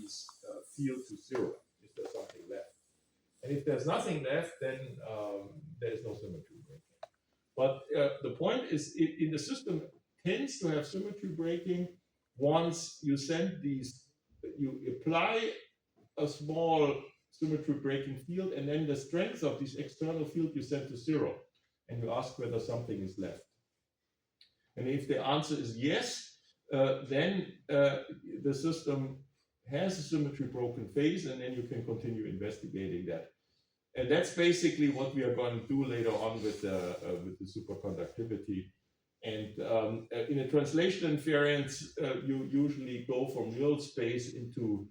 these field to 0. Is there something left? And if there's nothing left, then there is no symmetry breaking. But the point is, in the system tends to have symmetry breaking once you send these, you apply a small symmetry breaking field, and then the strength of this external field you send to 0, and you ask whether something is left. And if the answer is yes, then the system has a symmetry broken phase, and then you can continue investigating that. And that's basically what we are going to do later on with the superconductivity. And in a translation invariance, you usually go from real space into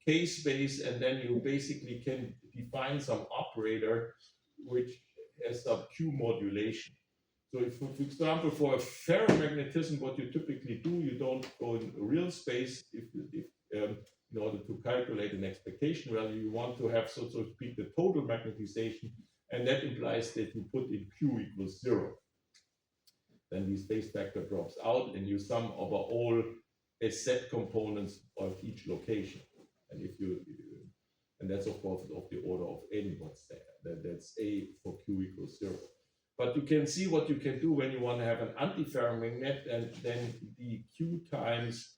K space, and then you basically can define some operator which has some Q modulation. So if, for example, for a ferromagnetism, what you typically do, you don't go in real space in order to calculate an expectation value. You want to have, so to speak, the total magnetization, and that implies that you put in Q equals 0. Then this phase factor drops out, and you sum over all SZ components of each location. And if you, and that's of course of the order of n what's there. That's A for Q equals 0. But you can see what you can do when you want to have an antiferromagnet, and then the Q times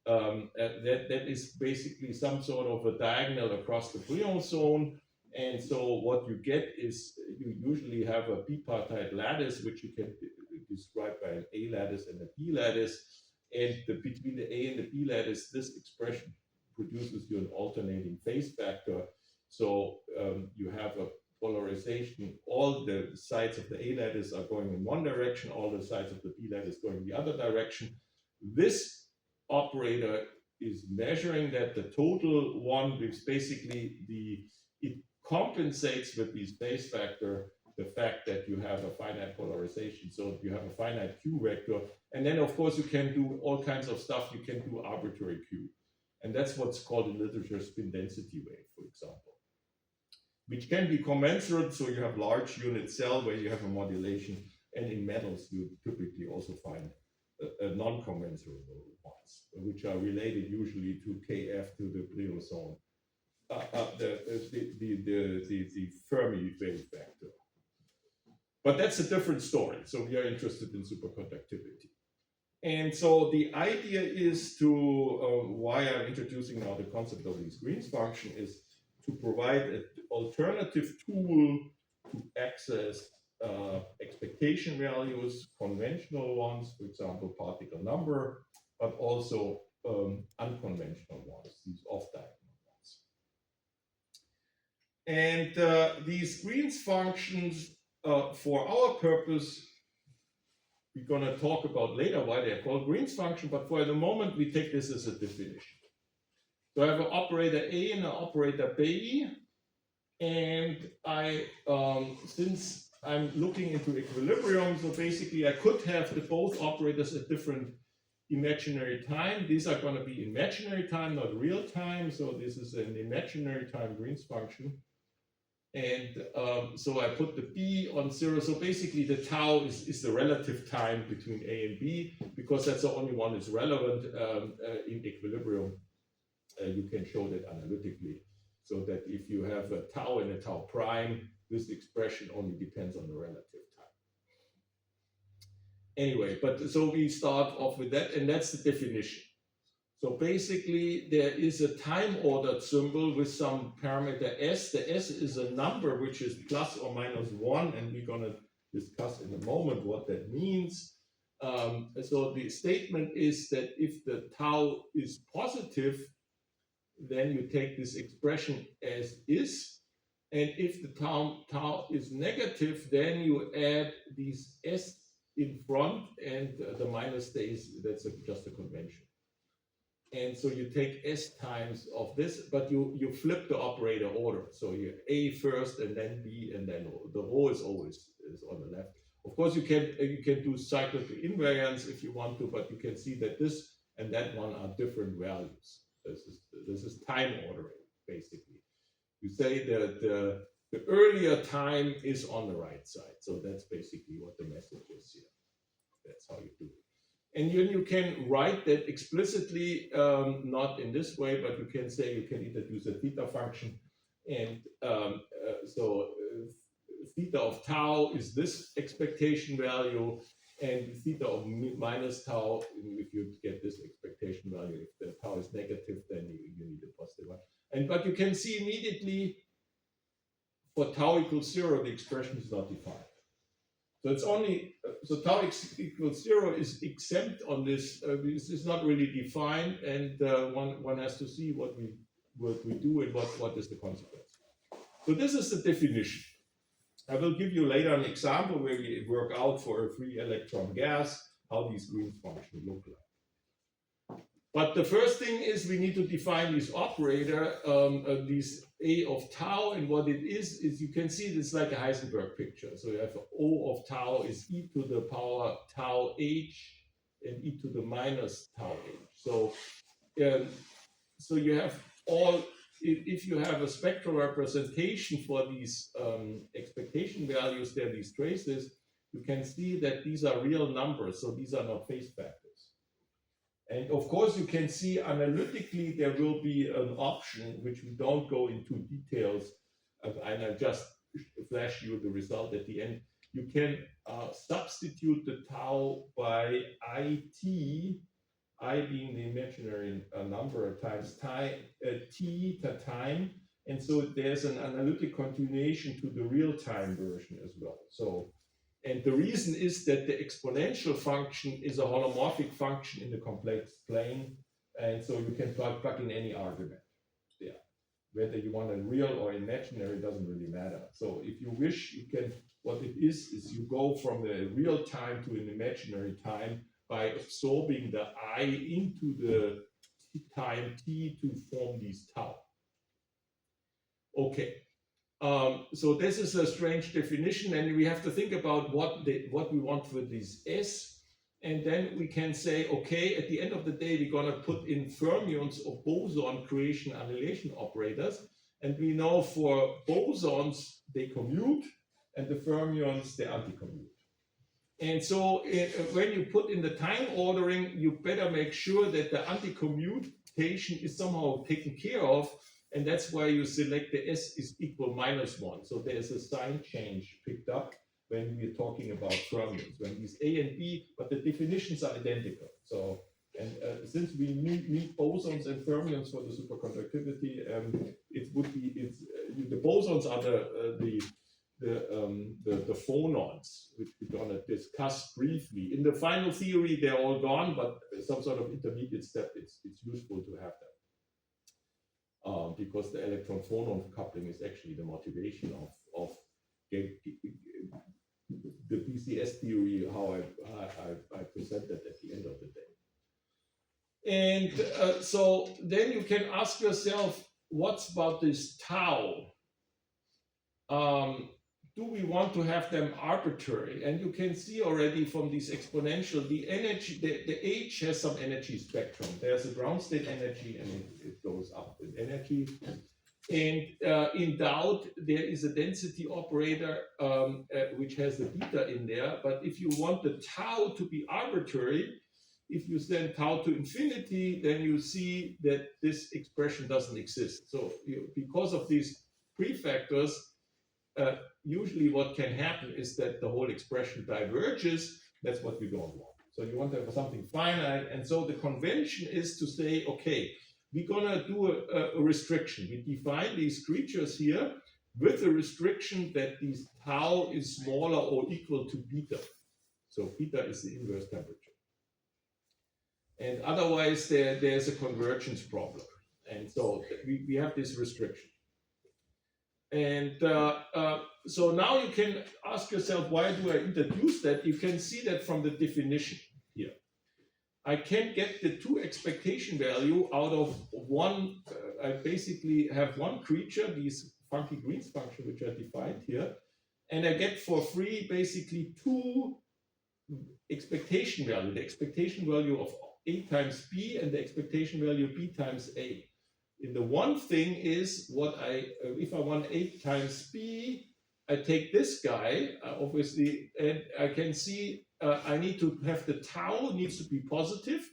that is basically some sort of a diagonal across the Brion zone. And so what you get is you usually have a bipartite lattice, which you can describe by an A lattice and a B lattice. And between the A and the B lattice, this expression produces you an alternating phase factor. So you have a polarization. All the sides of the A lattice are going in one direction, all the sides of the B lattice going in the other direction. This operator is measuring that the total one is basically it compensates with this phase factor the fact that you have a finite polarization. So you have a finite Q vector, and then of course you can do all kinds of stuff. You can do arbitrary Q, and that's what's called in literature spin density wave, for example, which can be commensurate. So you have large unit cell where you have a modulation, and in metals you typically also find a non-commensurable ones, which are related usually to Kf to the Brion zone, the Fermi wave vector. But that's a different story. So we are interested in superconductivity. And so the idea is to, why I'm introducing now the concept of this Green's function, is to provide an alternative tool to access expectation values, conventional ones, for example, particle number, but also unconventional ones, these off-diagonal ones. And these Green's functions, for our purpose, we're going to talk about later why they're called Green's function, but for the moment, we take this as a definition. So I have an operator A and an operator B, and since I'm looking into equilibrium, so basically I could have both operators at different imaginary time. These are going to be imaginary time, not real time. So this is an imaginary time Green's function. And so I put the B on 0. So basically the tau is the relative time between A and B, because that's the only one that's relevant in equilibrium. You can show that analytically. So that if you have a tau and a tau prime, this expression only depends on the relative time. Anyway, but so we start off with that, and that's the definition. So basically, there is a time-ordered symbol with some parameter S. The S is a number which is plus or minus 1, and we're going to discuss in a moment what that means. So the statement is that if the tau is positive, then you take this expression as is. And if the tau is negative, then you add these S in front, and the minus stays. That's just a convention. And so you take S times of this, but you flip the operator order. So you A first, and then B, and then O. The O is always on the left. Of course, you can do cyclic invariance if you want to, but you can see that this and that one are different values. This is time ordering, basically. You say that the earlier time is on the right side. So that's basically what the message is here. That's how you do it. And then you can write that explicitly, not in this way, but you can say you can introduce a theta function. And theta of tau is this expectation value, and theta of minus tau, if you get this expectation value, if the tau is negative, then you need a positive one. But you can see immediately for tau equals 0, the expression is not defined. So it's only, so tau equals 0 is exempt on this. This is not really defined, and one has to see what we do and what is the consequence. So this is the definition. I will give you later an example where we work out for a free electron gas how these Green's functions look like. But the first thing is we need to define this operator, these A of tau, and what it is you can see it's like a Heisenberg picture. So you have O of tau is e to the power tau h and e to the minus tau h. So, so you have all, if you have a spectral representation for these expectation values, there are these traces, you can see that these are real numbers, so these are not phase factors. And of course, you can see analytically there will be an option which we don't go into details, and I just flash you the result at the end. You can substitute the tau by IT, I being the imaginary number times t to time, and so there's an analytic continuation to the real-time version as well. So, and the reason is that the exponential function is a holomorphic function in the complex plane, and so you can plug in any argument. Yeah, whether you want a real or imaginary doesn't really matter. So if you wish, you can. What it is you go from the real time to an imaginary time by absorbing the I into the time t to form these tau. Okay. So this is a strange definition, and we have to think about what we want with this S, and then we can say, okay, at the end of the day, we're going to put in fermions or boson creation annihilation operators, and we know for bosons they commute, and the fermions they anti-commute. And so when you put in the time ordering, you better make sure that the anti-commutation is somehow taken care of. And that's why you select the S is equal -1. So there's a sign change picked up when we're talking about fermions, when these A and B, but the definitions are identical. So, and since we need bosons and fermions for the superconductivity, it would be, the bosons are the phonons, which we're going to discuss briefly. In the final theory, they're all gone, but some sort of intermediate step, it's useful to have them. Because the electron phonon coupling is actually the motivation of the BCS theory, how I presented at the end of the day. And so then you can ask yourself, what's about this tau? Do we want to have them arbitrary? And you can see already from these exponential, the energy, the H has some energy spectrum. There's a ground state energy, and it goes up in energy. And in doubt, there is a density operator which has the beta in there. But if you want the tau to be arbitrary, if you send tau to infinity, then you see that this expression doesn't exist. So because of these prefactors, usually what can happen is that the whole expression diverges. That's what we don't want. So you want to have something finite. And so the convention is to say, okay, we're going to do a restriction. We define these creatures here with the restriction that these tau is smaller or equal to beta. So beta is the inverse temperature. And otherwise, there's a convergence problem. And so we have this restriction. And so now you can ask yourself, why do I introduce that? You can see that from the definition here. I can get the two expectation value out of one. I basically have one creature, these funky Green's function, which are defined here. And I get for free basically two expectation value, the expectation value of A times B and the expectation value B times A. And the one thing is what if I want A times B, I take this guy, obviously, and I can see I need to have the tau needs to be positive,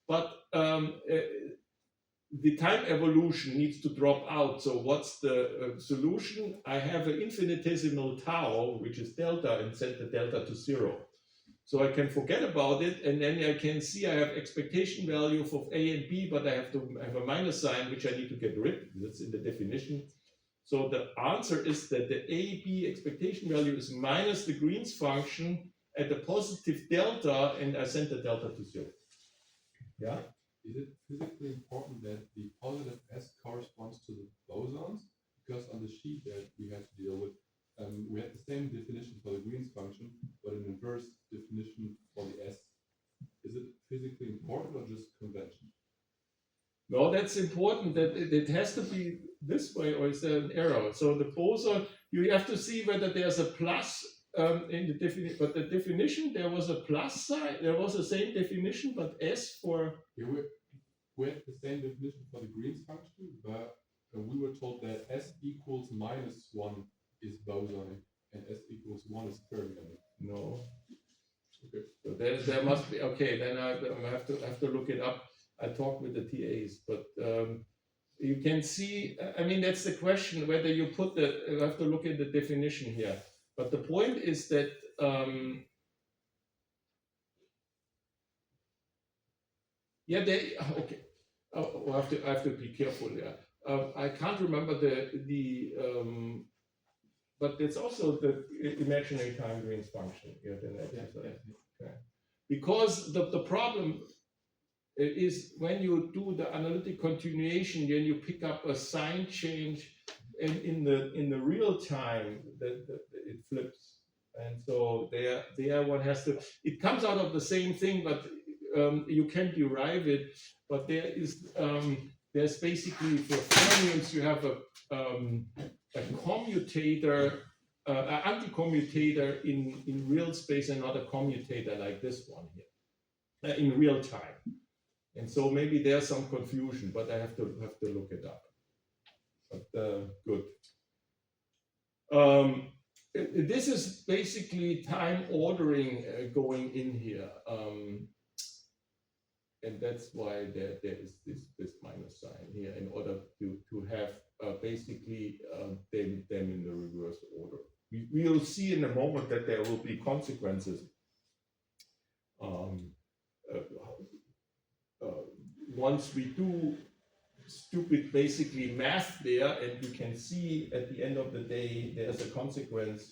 but the time evolution needs to drop out. So what's the solution? I have an infinitesimal tau, which is delta, and set the delta to 0. So I can forget about it, and then I can see I have expectation value of A and B, but I have to have a minus sign, which I need to get rid. That's in the definition. So the answer is that the A-B expectation value is minus the Green's function at the positive delta, and I send the delta to 0. Yeah? Is it physically important that the positive S corresponds to the bosons? Because on the sheet that we have to deal with, we had the same definition for the Green's function, but an inverse definition for the S. Is it physically important or just convention? No, that's important that it has to be this way, or is there an error? So the boson, you have to see whether there's a plus in the definition, but the definition, there was a plus sign, there was the same definition, but S for... Yeah, we had the same definition for the Green's function, but we were told that S equals -1 is bosonic, and S equals 1 is fermionic. No. Okay. So there must be, okay, then I have to look it up. I talked with the TAs, but you can see, I mean, that's the question, whether you put you have to look at the definition here. But the point is that yeah, okay. Oh, I have to be careful there. I can't remember but it's also the imaginary time Green's function. Yeah, okay. Because the problem is when you do the analytic continuation, then you pick up a sign change, and in the real time that it flips, and so there one has to. It comes out of the same thing, but you can derive it. But there is there's basically for fermions you have a commutator, an anti-commutator in real space, and not a commutator like this one here in real time. And so maybe there's some confusion, but I have to look it up. But good. This is basically time ordering going in here, and that's why there is this minus sign here in order to have basically them in the reverse order. We'll see in a moment that there will be consequences. Once we do stupid basically math there, and you can see at the end of the day there's a consequence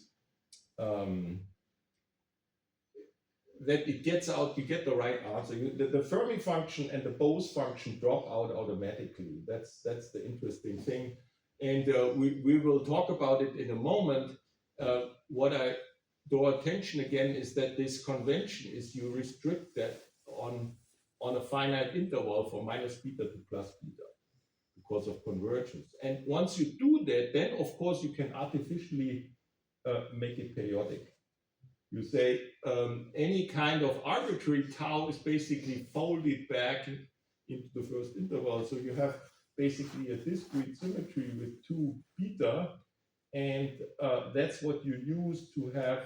that it gets out, you get the right answer. The Fermi function and the Bose function drop out automatically. That's the interesting thing, and we will talk about it in a moment. What I draw attention again is that this convention is you restrict that on a finite interval from minus beta to plus beta because of convergence. And once you do that, then of course you can artificially make it periodic. You say any kind of arbitrary tau is basically folded back into the first interval. So you have basically a discrete symmetry with 2 beta, and that's what you use to have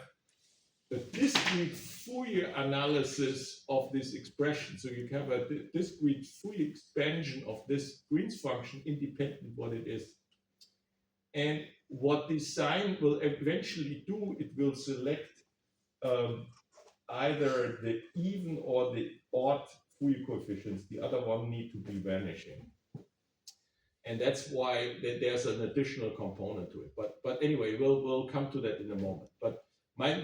a discrete Fourier analysis of this expression. So you have a discrete Fourier expansion of this Green's function independent what it is. And what this sign will eventually do, it will select either the even or the odd Fourier coefficients. The other one need to be vanishing. And that's why there's an additional component to it. But anyway, we'll come to that in a moment. But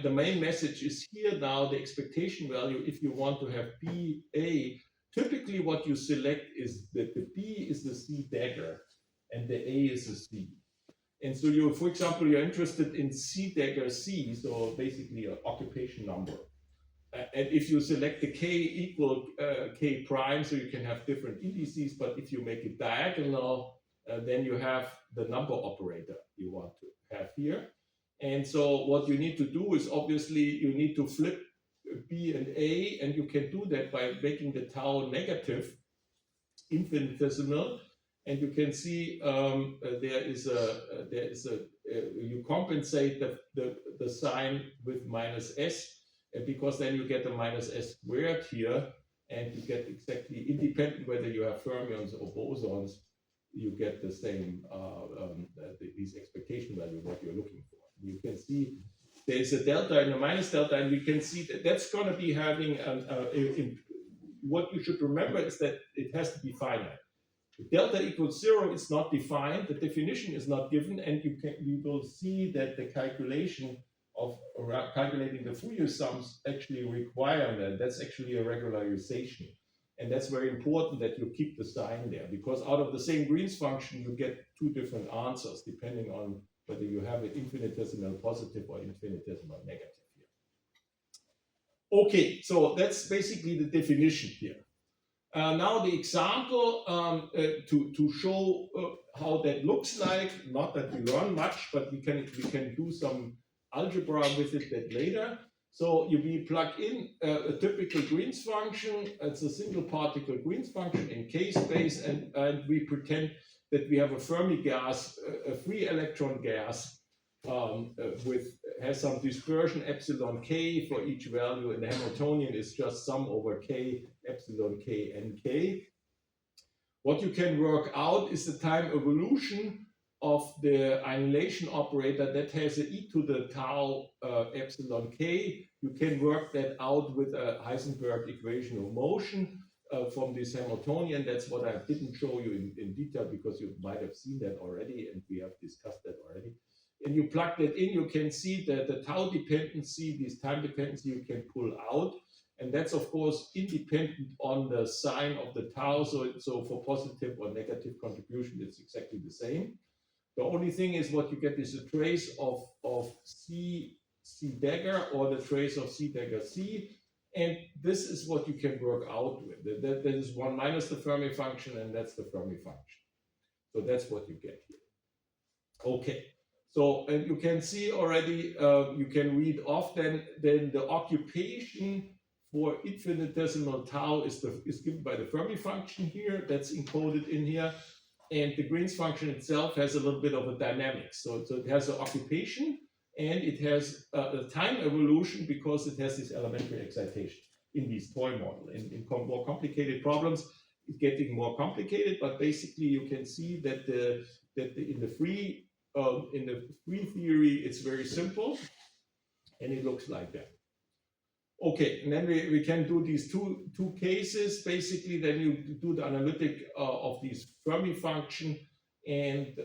the main message is here now, the expectation value, if you want to have B, A, typically what you select is that the B is the C dagger and the A is the C. And so you, for example, you're interested in C dagger C, so basically an occupation number. And if you select the K equal K prime, so you can have different indices, but if you make it diagonal, then you have the number operator you want to have here. And so what you need to do is obviously you need to flip B and A, and you can do that by making the tau negative, infinitesimal, and you can see you compensate the sign with minus S, because then you get a minus s squared here, and you get exactly independent whether you have fermions or bosons, you get the same these expectation value what you're looking for. You can see there's a delta and a minus delta, and we can see that that's going to be having what you should remember is that it has to be finite. If delta equals 0, it's not defined, the definition is not given, and you will see that the calculation of calculating the Fourier sums actually require that. That's actually a regularization. And that's very important that you keep the sign there, because out of the same Green's function, you get two different answers depending on whether you have an infinitesimal positive or infinitesimal negative here. Okay, so that's basically the definition here. Now the example to show how that looks like, not that we learn much, but we can do some algebra with it that later. So we plug in a typical Green's function. It's a single particle Green's function in K space, and we pretend that we have a Fermi gas, a free electron gas, has some dispersion epsilon k for each value, and the Hamiltonian is just sum over k epsilon k and k. What you can work out is the time evolution of the annihilation operator that has an e to the tau epsilon k. You can work that out with a Heisenberg equation of motion from this Hamiltonian. That's what I didn't show you in detail because you might have seen that already, and we have discussed that already. And you plug that in, you can see that the tau dependency, this time dependency, you can pull out. And that's, of course, independent on the sign of the tau. So for positive or negative contribution, it's exactly the same. The only thing is what you get is a trace of C dagger or the trace of C dagger C. And this is what you can work out with. That is 1 minus the Fermi function, and that's the Fermi function. So that's what you get here. Okay. So, and you can see already, you can read off then the occupation for infinitesimal tau is given by the Fermi function here. That's encoded in here. And the Green's function itself has a little bit of a dynamics. So it has an occupation, and it has a time evolution because it has this elementary excitation in these toy model. In more complicated problems, it's getting more complicated, but basically you can see that in the free theory, it's very simple, and it looks like that. Okay, and then we can do these two cases. Basically, then you do the analytic of these Fermi function, and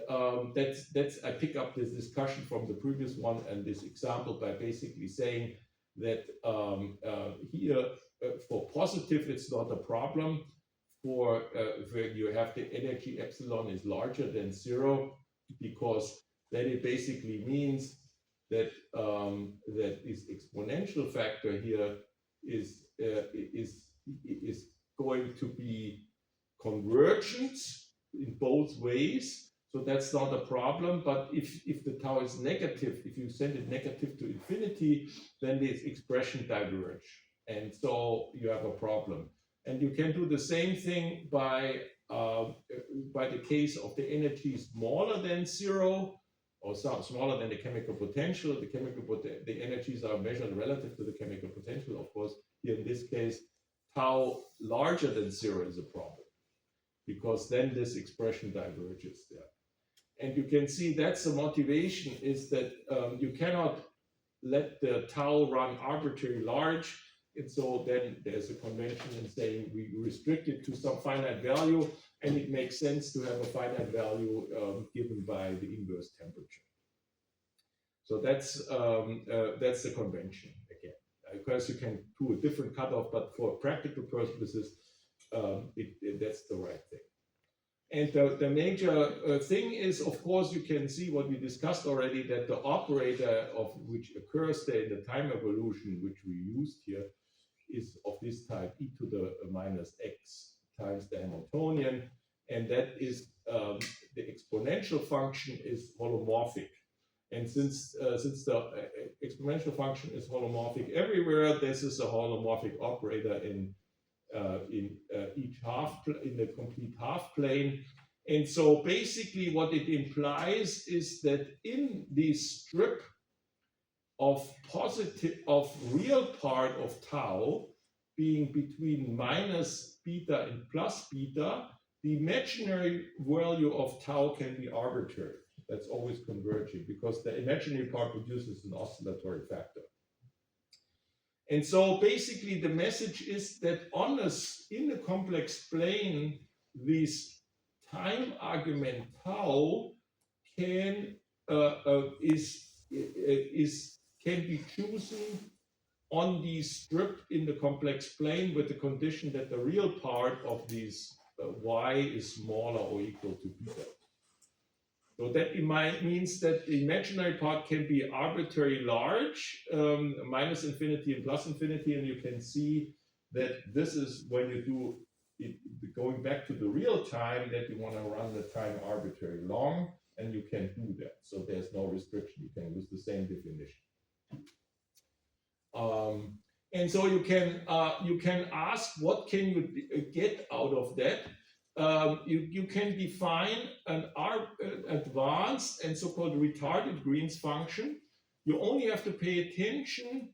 that's I pick up this discussion from the previous one and this example by basically saying that here for positive it's not a problem. For where you have the energy epsilon is larger than 0, because then it basically means that that this exponential factor here is going to be convergent in both ways. So that's not a problem. But if the tau is negative, if you send it negative to infinity, then this expression diverge, and so you have a problem. And you can do the same thing by the case of the energy smaller than 0, or smaller than the chemical potential. The energies are measured relative to the chemical potential. Of course, here in this case, tau larger than 0 is a problem, because then this expression diverges there. And you can see that's the motivation, is that you cannot let the tau run arbitrarily large. And so then there's a convention in saying we restrict it to some finite value, and it makes sense to have a finite value given by the inverse temperature. So that's the convention again. Because you can do a different cutoff, but for practical purposes, that's the right thing. And the major thing is, of course, you can see what we discussed already, that the operator of which occurs there in the time evolution, which we used here, is of this type, e to the minus x times the Hamiltonian, and that is the exponential function is holomorphic. And since the exponential function is holomorphic everywhere, this is a holomorphic operator in each half, in the complete half plane. And so basically what it implies is that in this strip, of real part of tau being between minus beta and plus beta, the imaginary value of tau can be arbitrary. That's always converging because the imaginary part produces an oscillatory factor. And so basically the message is that in the complex plane, this time argument tau can be chosen on the strip in the complex plane with the condition that the real part of these y is smaller or equal to beta. So that means that the imaginary part can be arbitrarily large, minus infinity and plus infinity, and you can see that this is when you do it, going back to the real time, that you want to run the time arbitrarily long, and you can do that. So there's no restriction. You can use the same definition. And so you can ask, what can you get out of that? You can define an advanced and so-called retarded Green's function. You only have to pay attention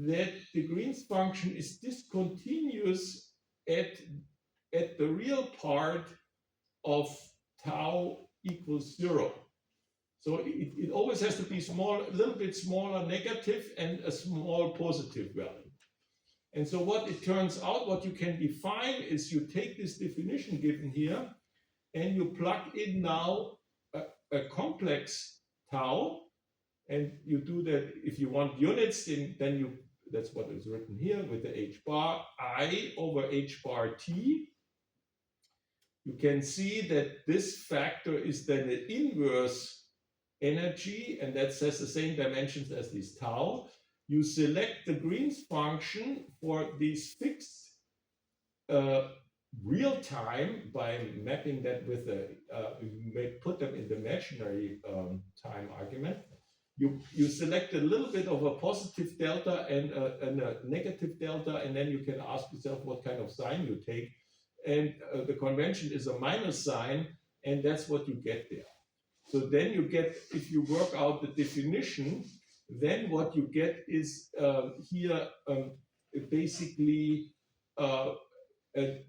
that the Green's function is discontinuous at the real part of tau equals 0. So it always has to be small, a little bit smaller negative and a small positive value. And so what it turns out, what you can define is you take this definition given here and you plug in now a complex tau, and you do that if you want units, then you, that's what is written here with the h bar I over h bar t. You can see that this factor is then the inverse energy, and that has the same dimensions as this tau. You select the Green's function for these fixed real time by mapping that with put them in the imaginary time argument. You select a little bit of a positive delta and a negative delta, and then you can ask yourself what kind of sign you take. And the convention is a minus sign, and that's what you get there. So then you get, if you work out the definition, then what you get is here basically an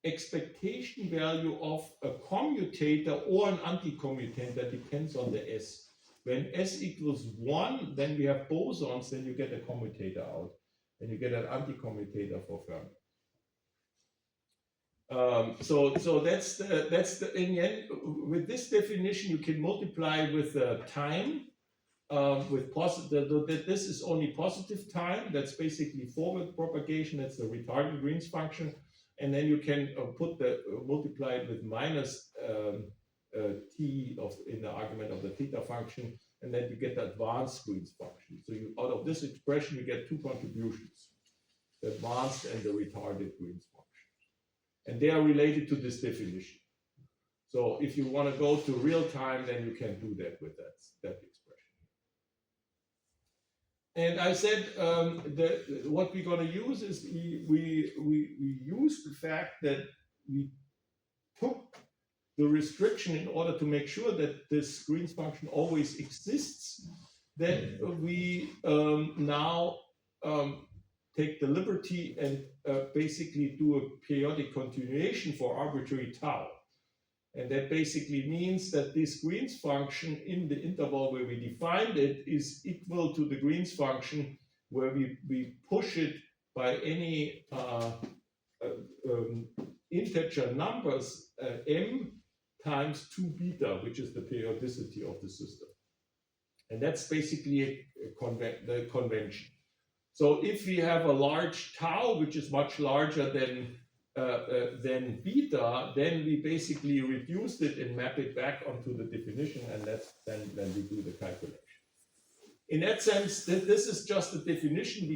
expectation value of a commutator or an anticommutator, depends on the S. When S equals 1, then we have bosons, then you get a commutator out, and you get an anticommutator for Fermi. So that's the in the end, with this definition you can multiply with time, with positive. This is only positive time. That's basically forward propagation. That's the retarded Green's function, and then you can multiply it with minus t in the argument of the theta function, and then you get the advanced Green's function. So you, out of this expression you get two contributions, the advanced and the retarded Green's function. And they are related to this definition. So if you want to go to real time, then you can do that with that expression. And I said what we're going to use is we use the fact that we took the restriction in order to make sure that this Green's function always exists. Then we now take the liberty and basically do a periodic continuation for arbitrary tau. And that basically means that this Green's function in the interval where we defined it is equal to the Green's function where we push it by any integer numbers m times 2 beta, which is the periodicity of the system. And that's basically the convention. So if we have a large tau, which is much larger than beta, then we basically reduce it and map it back onto the definition, and that's then we do the calculation. In that sense, this is just a definition.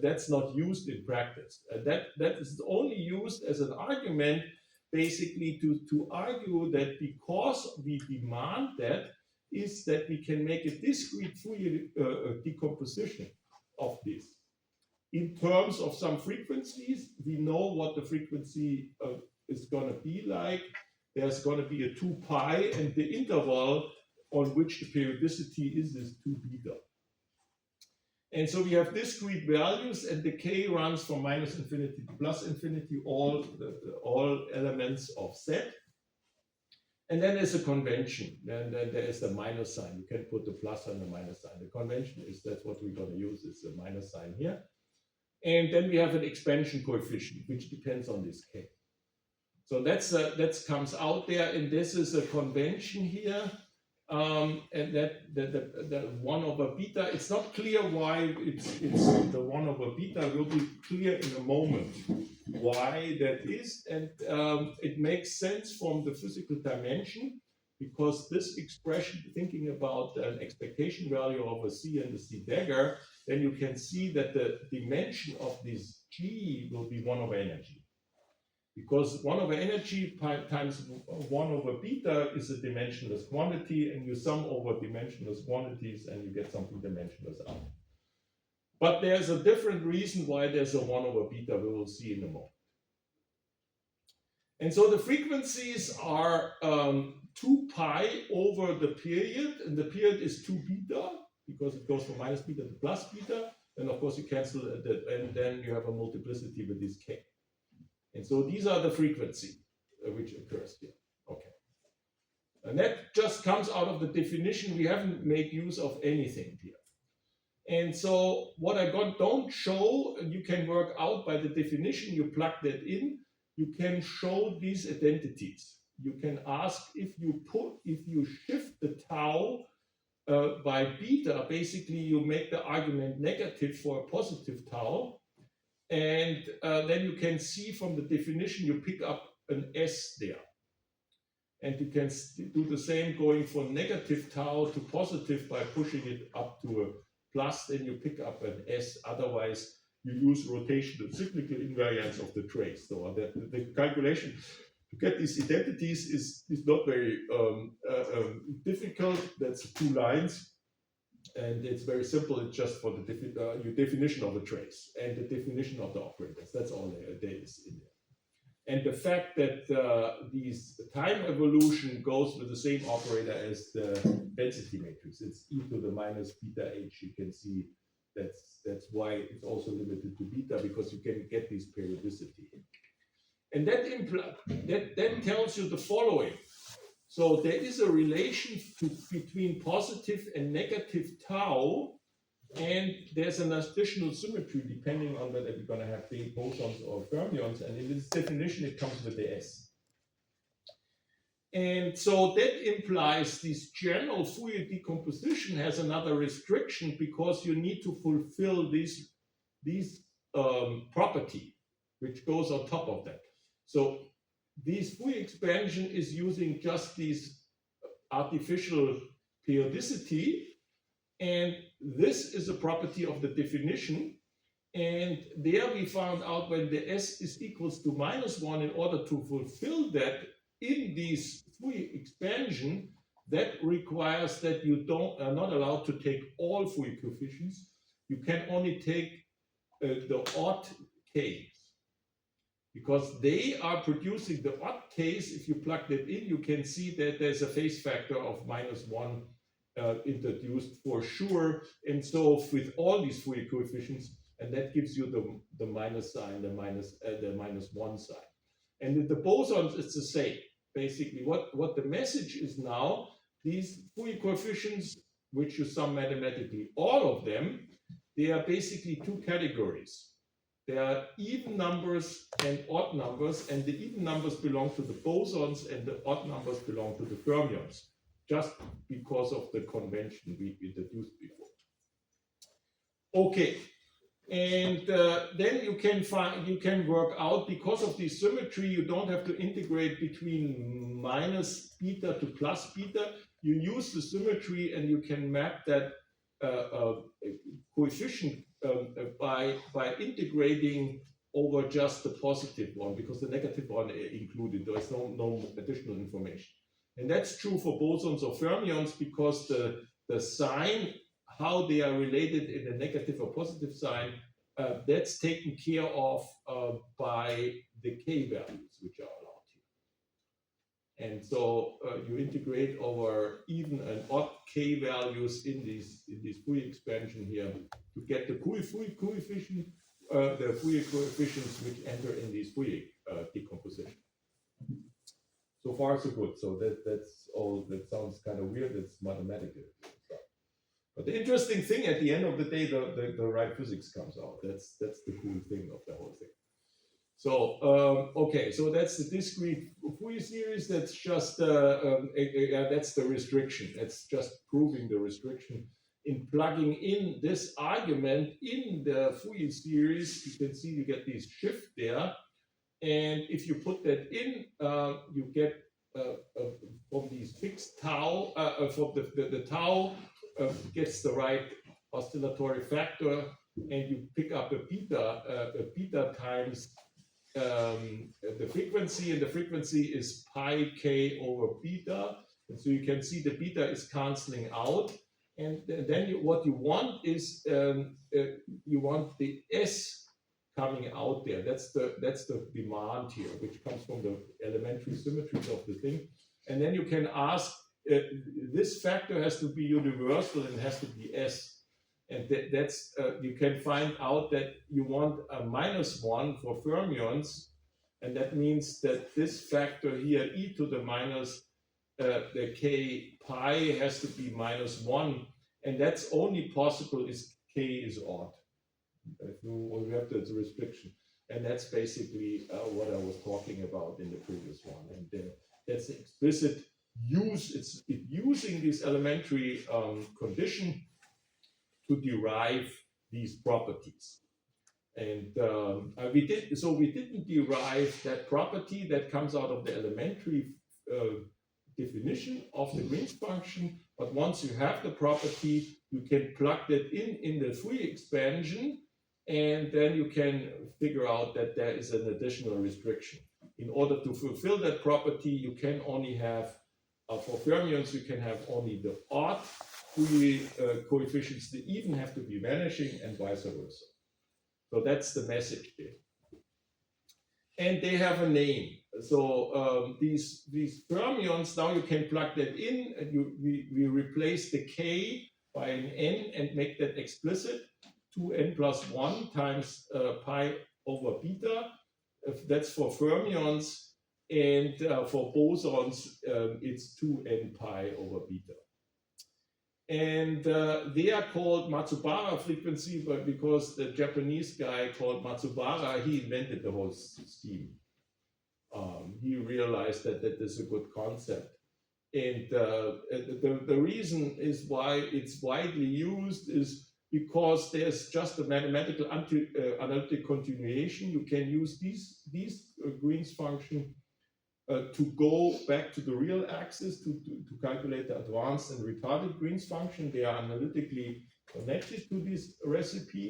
That's not used in practice. That is only used as an argument, basically to argue that because we demand that, is that we can make a discrete Fourier decomposition of this. In terms of some frequencies, we know what the frequency is going to be like. There's going to be a 2 pi, and the interval on which the periodicity is 2 beta. And so we have discrete values, and the k runs from minus infinity to plus infinity, all elements of Z. And then there's a convention. Then there is the minus sign. You can put the plus and the minus sign. The convention is that's what we're going to use, is the minus sign here. And then we have an expansion coefficient, which depends on this k. So that comes out there, and this is a convention here. And that the 1 over beta, it's not clear why it's the 1 over beta. Will be clear in a moment why that is, and it makes sense from the physical dimension, because this expression, thinking about an expectation value of a C and a C dagger, then you can see that the dimension of this G will be 1 over energy. Because 1 over energy times 1 over beta is a dimensionless quantity, and you sum over dimensionless quantities and you get something dimensionless out. But there's a different reason why there's a 1 over beta, we will see in a moment. And so the frequencies are 2 pi over the period, and the period is 2 beta, because it goes from minus beta to plus beta. And of course you cancel that, and then you have a multiplicity with this k. And so these are the frequency which occurs here. Okay. And that just comes out of the definition. We haven't made use of anything here. And so what I don't show, you can work out by the definition. You plug that in. You can show these identities. You can ask if you shift the tau by beta, basically you make the argument negative for a positive tau. And then you can see from the definition, you pick up an S there. And you can do the same going from negative tau to positive by pushing it up to a plus, then you pick up an S. Otherwise, you use rotational cyclical invariance of the trace. So the calculation to get these identities is not very difficult. That's 2 lines. And it's very simple. It's just for the your definition of the trace and the definition of the operators. That's all there is in there. And the fact that these time evolution goes with the same operator as the density matrix. It's e to the minus beta h. You can see that's why it's also limited to beta, because you can get this periodicity. And that tells you the following. So there is a relation between positive and negative tau, and there's an additional symmetry depending on whether we're going to have big bosons or fermions, and in this definition it comes with the S. And so that implies this general Fourier decomposition has another restriction, because you need to fulfill this property, which goes on top of that. So this Fourier expansion is using just this artificial periodicity, and this is a property of the definition. And there we found out when the S is equals to -1, in order to fulfill that in this Fourier expansion, that requires that you are not allowed to take all Fourier coefficients. You can only take the odd case, because they are producing the odd case. If you plug that in, you can see that there's a phase factor of -1 introduced for sure. And so with all these Fourier coefficients, and that gives you the minus sign, the -1 sign. And with the bosons, it's the same. Basically, what the message is now, these Fourier coefficients, which you sum mathematically, all of them, they are basically 2 categories. There are even numbers and odd numbers, and the even numbers belong to the bosons and the odd numbers belong to the fermions, just because of the convention we introduced before. Okay, and then you can work out, because of this symmetry, you don't have to integrate between minus beta to plus beta. You use the symmetry and you can map that coefficient by integrating over just the positive one, because the negative one included. There is no additional information. And that's true for bosons or fermions, because the sign, how they are related in a negative or positive sign, that's taken care of by the k values, which are allowed here. And so you integrate over even and odd k values in this Fourier expansion here to get the coefficient, the Fourier coefficients which enter in this Fourier decomposition. So far, so good. So that's all. That sounds kind of weird. It's mathematical stuff. But the interesting thing at the end of the day, the right physics comes out. That's the cool thing of the whole thing. So okay, so that's the discrete Fourier series. That's just that's the restriction. That's just proving the restriction. In plugging in this argument in the Fourier series, you can see you get this shift there. And if you put that in, you get from these fixed tau, from the tau gets the right oscillatory factor, and you pick up a beta times the frequency, and the frequency is pi k over beta. And so you can see the beta is canceling out. And then what you want is you want the S coming out there. That's the demand here, which comes from the elementary symmetries of the thing. And then you can ask, this factor has to be universal and has to be S. And that's you can find out that you want a -1 for fermions, and that means that this factor here, e to the minus the k pi, has to be -1, and that's only possible if k is odd. We have the restriction, and that's basically what I was talking about in the previous one. And that's the explicit use. It's using this elementary condition to derive these properties. And we didn't derive that property that comes out of the elementary definition of the Green's function, but once you have the property, you can plug that in the Fourier expansion, and then you can figure out that there is an additional restriction. In order to fulfill that property, you can only have, for fermions, you can have only the odd Fourier coefficients. The even have to be vanishing, and vice versa. So that's the message there. And they have a name. So these fermions, now you can plug that in, and we replace the k by an n and make that explicit. 2n plus 1 times pi over beta. That's for fermions, and for bosons, it's 2n pi over beta. And they are called Matsubara frequency, but because the Japanese guy called Matsubara, he invented the whole scheme. He realized that that is a good concept. And the reason is why it's widely used is because there's just a mathematical analytic continuation. You can use these Green's function to go back to the real axis to calculate the advanced and retarded Green's function. They are analytically connected to this recipe.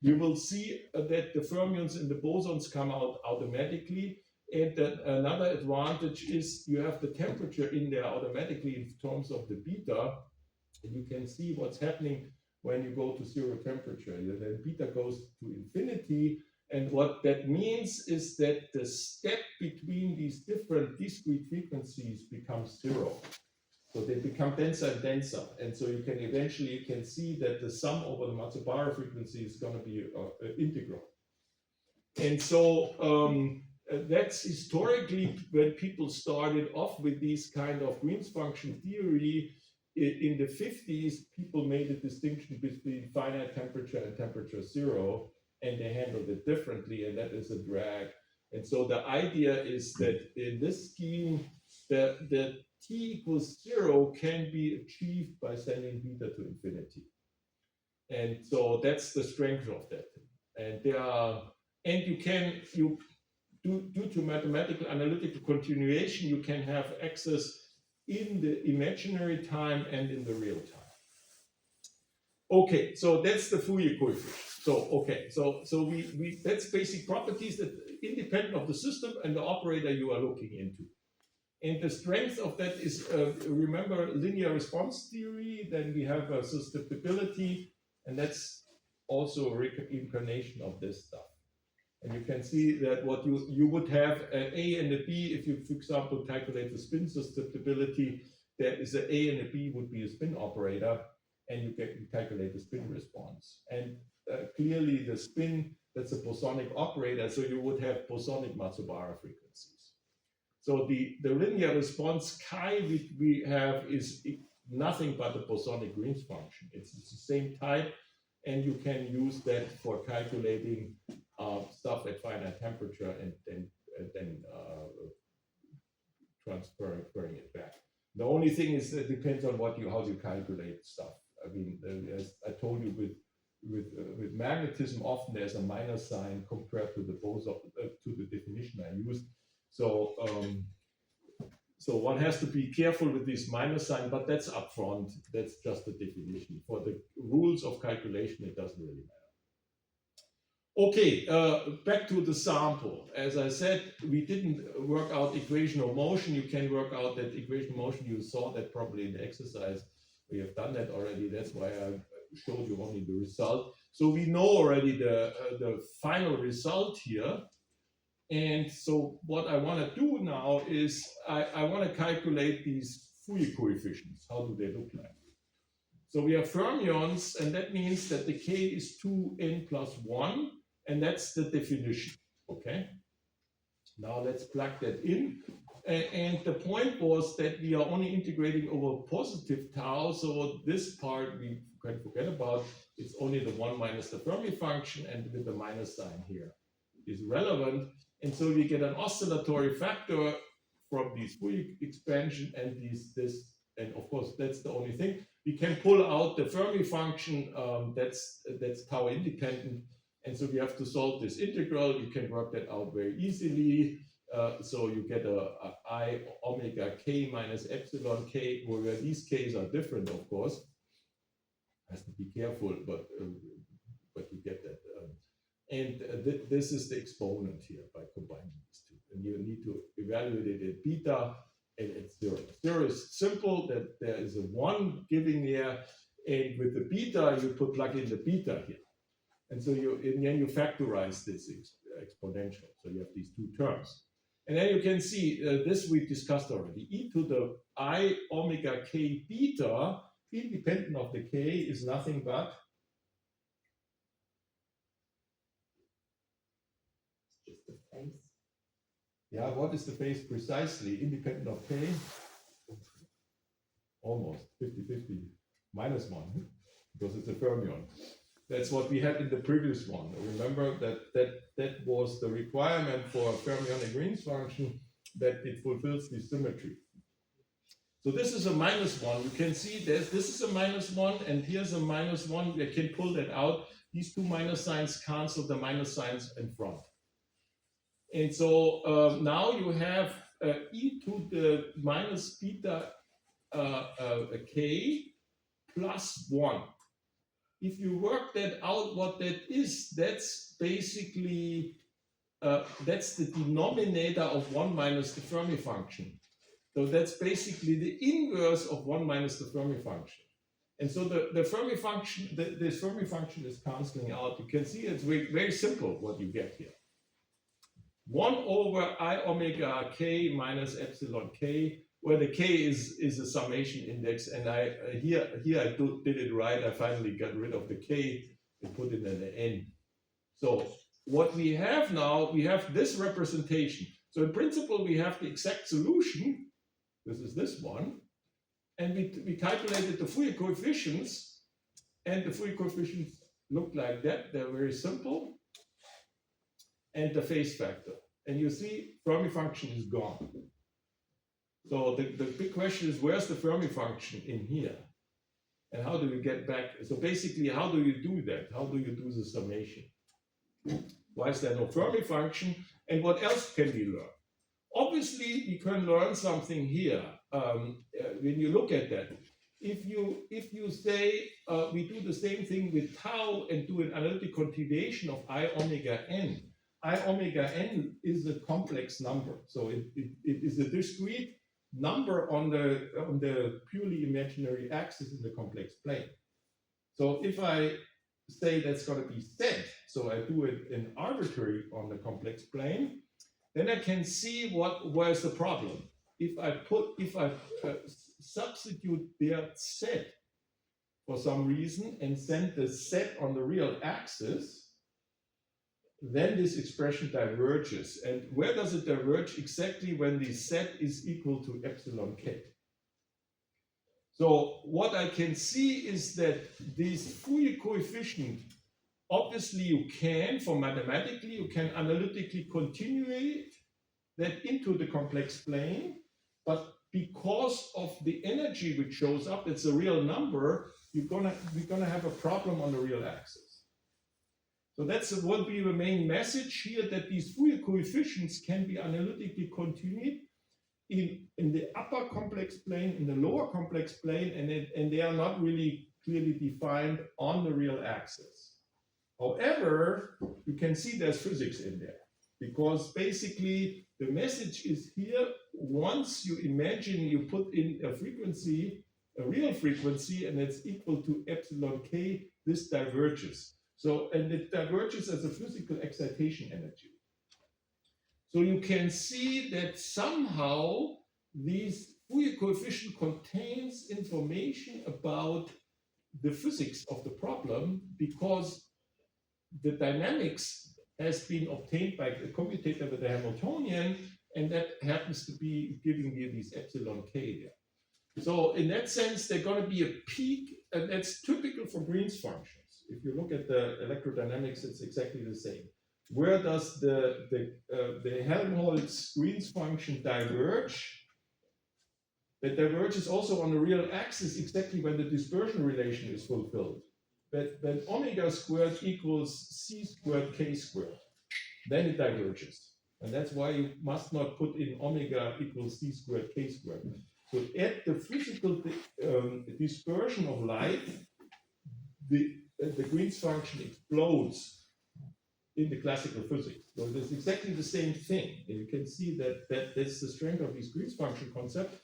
You will see that the fermions and the bosons come out automatically. And that another advantage is you have the temperature in there automatically in terms of the beta. And you can see what's happening when you go to zero temperature. Then beta goes to infinity. And what that means is that the step between these different discrete frequencies becomes zero. So they become denser and denser. And so you can eventually see that the sum over the Matsubara frequency is going to be integral. And so that's historically when people started off with these kind of Green's function theory. In the 50s, people made a distinction between finite temperature and temperature zero, and they handled it differently, and that is a drag. And so the idea is that in this scheme, the t equals 0 can be achieved by sending beta to infinity. And so that's the strength of that. And due to mathematical analytical continuation, you can have access in the imaginary time and in the real time. Okay, so that's the Fourier coefficient. So okay, so we that's basic properties that independent of the system and the operator you are looking into. And the strength of that is, remember linear response theory, then we have a susceptibility, and that's also a reincarnation of this stuff. And you can see that what you would have an A and a B if you, for example, calculate the spin susceptibility. There is an A and a B would be a spin operator, and you can calculate the spin response. And clearly the spin, that's a bosonic operator, so you would have bosonic Matsubara frequencies. So the linear response chi we have is nothing but a bosonic Green's function. It's the same type, and you can use that for calculating stuff at finite temperature and then transferring it back. The only thing is it depends on how you calculate stuff. I mean, as I told you, with magnetism, often there's a minus sign compared to the boson to the definition I used. So so one has to be careful with this minus sign, but that's upfront. That's just the definition. For the rules of calculation, it doesn't really matter. Okay, back to the sample. As I said, we didn't work out equation of motion. You can work out that equation of motion. You saw that probably in the exercise. We have done that already. That's why I showed you only the result. So we know already the final result here. And so what I want to do now is I want to calculate these Fourier coefficients. How do they look like? So we have fermions, and that means that the k is 2n plus 1, and that's the definition, okay? Now let's plug that in. And the point was that we are only integrating over positive tau, so this part we can forget about. It's only the 1 minus the Fermi function, and with the minus sign here is relevant. And so we get an oscillatory factor from these Fourier expansion and this, and of course that's the only thing. We can pull out the Fermi function, that's tau independent, and so we have to solve this integral. You can work that out very easily. So you get a I omega k minus epsilon k, where these k's are different, of course. Has to be careful, but you get that. This is the exponent here by combining these two. And you need to evaluate it at beta and at 0. 0 is simple, that there is a 1 giving here, and with the beta, you plug in the beta here. And so in the end, you factorize this exponential. So you have these two terms. And then you can see, this we discussed already, e to the I omega k beta, independent of the k, is nothing but just the phase. Yeah, what is the phase precisely? Independent of k? Almost 50-50, minus 1, because it's a fermion. That's what we had in the previous one. Remember that was the requirement for a fermionic Green's function, that it fulfills the symmetry. So this is a minus 1. You can see this is a minus 1, and here's a minus 1. We can pull that out. These two minus signs cancel the minus signs in front. And so now you have e to the minus beta k plus 1. If you work that out, what that is, that's basically, that's the denominator of 1 minus the Fermi function. So that's basically the inverse of 1 minus the Fermi function. And so the Fermi function, this Fermi function is canceling out. You can see it's very, very simple what you get here. 1 over I omega k minus epsilon k, where the k is a summation index, and here I did it right. I finally got rid of the k and put it in the n. So what we have now, we have this representation. So in principle, we have the exact solution. This is this one, and we calculated the Fourier coefficients, and the Fourier coefficients look like that. They're very simple, and the phase factor. And you see, Fermi function is gone. So the big question is, where's the Fermi function in here? And how do we get back? So basically, how do you do that? How do you do the summation? Why is there no Fermi function? And what else can we learn? Obviously, we can learn something here when you look at that. If you say we do the same thing with tau and do an analytic continuation of I omega n. I omega n is a complex number, so it is a discrete number on the purely imaginary axis in the complex plane. So if I say that's going to be Z, so I do it in arbitrary on the complex plane, then I can see where's the problem. If I substitute their set for some reason and send the set on the real axis, then this expression diverges. And where does it diverge? Exactly when the set is equal to epsilon k. So what I can see is that this Fourier coefficient, obviously you can, for mathematically, you can analytically continue that into the complex plane, but because of the energy which shows up, it's a real number, we're gonna have a problem on the real axis. So that's what will be the main message here, that these Fourier coefficients can be analytically continued in the upper complex plane, in the lower complex plane, and they are not really clearly defined on the real axis. However, you can see there's physics in there, because basically the message is here, once you imagine you put in a frequency, a real frequency, and it's equal to epsilon k, this diverges. So, and it diverges as a physical excitation energy. So you can see that somehow this Fourier coefficient contains information about the physics of the problem, because the dynamics has been obtained by a commutator with a Hamiltonian, and that happens to be giving you these epsilon k there. So in that sense, there's going to be a peak, and that's typical for Green's functions. If you look at the electrodynamics, it's exactly the same. Where does the Helmholtz Green's function diverge? That diverges also on the real axis exactly when the dispersion relation is fulfilled. But when omega squared equals c squared k squared, then it diverges. And that's why you must not put in omega equals c squared k squared. So at the physical dispersion of light, the Green's function explodes in the classical physics. So it's exactly the same thing. And you can see that that's the strength of this Green's function concept,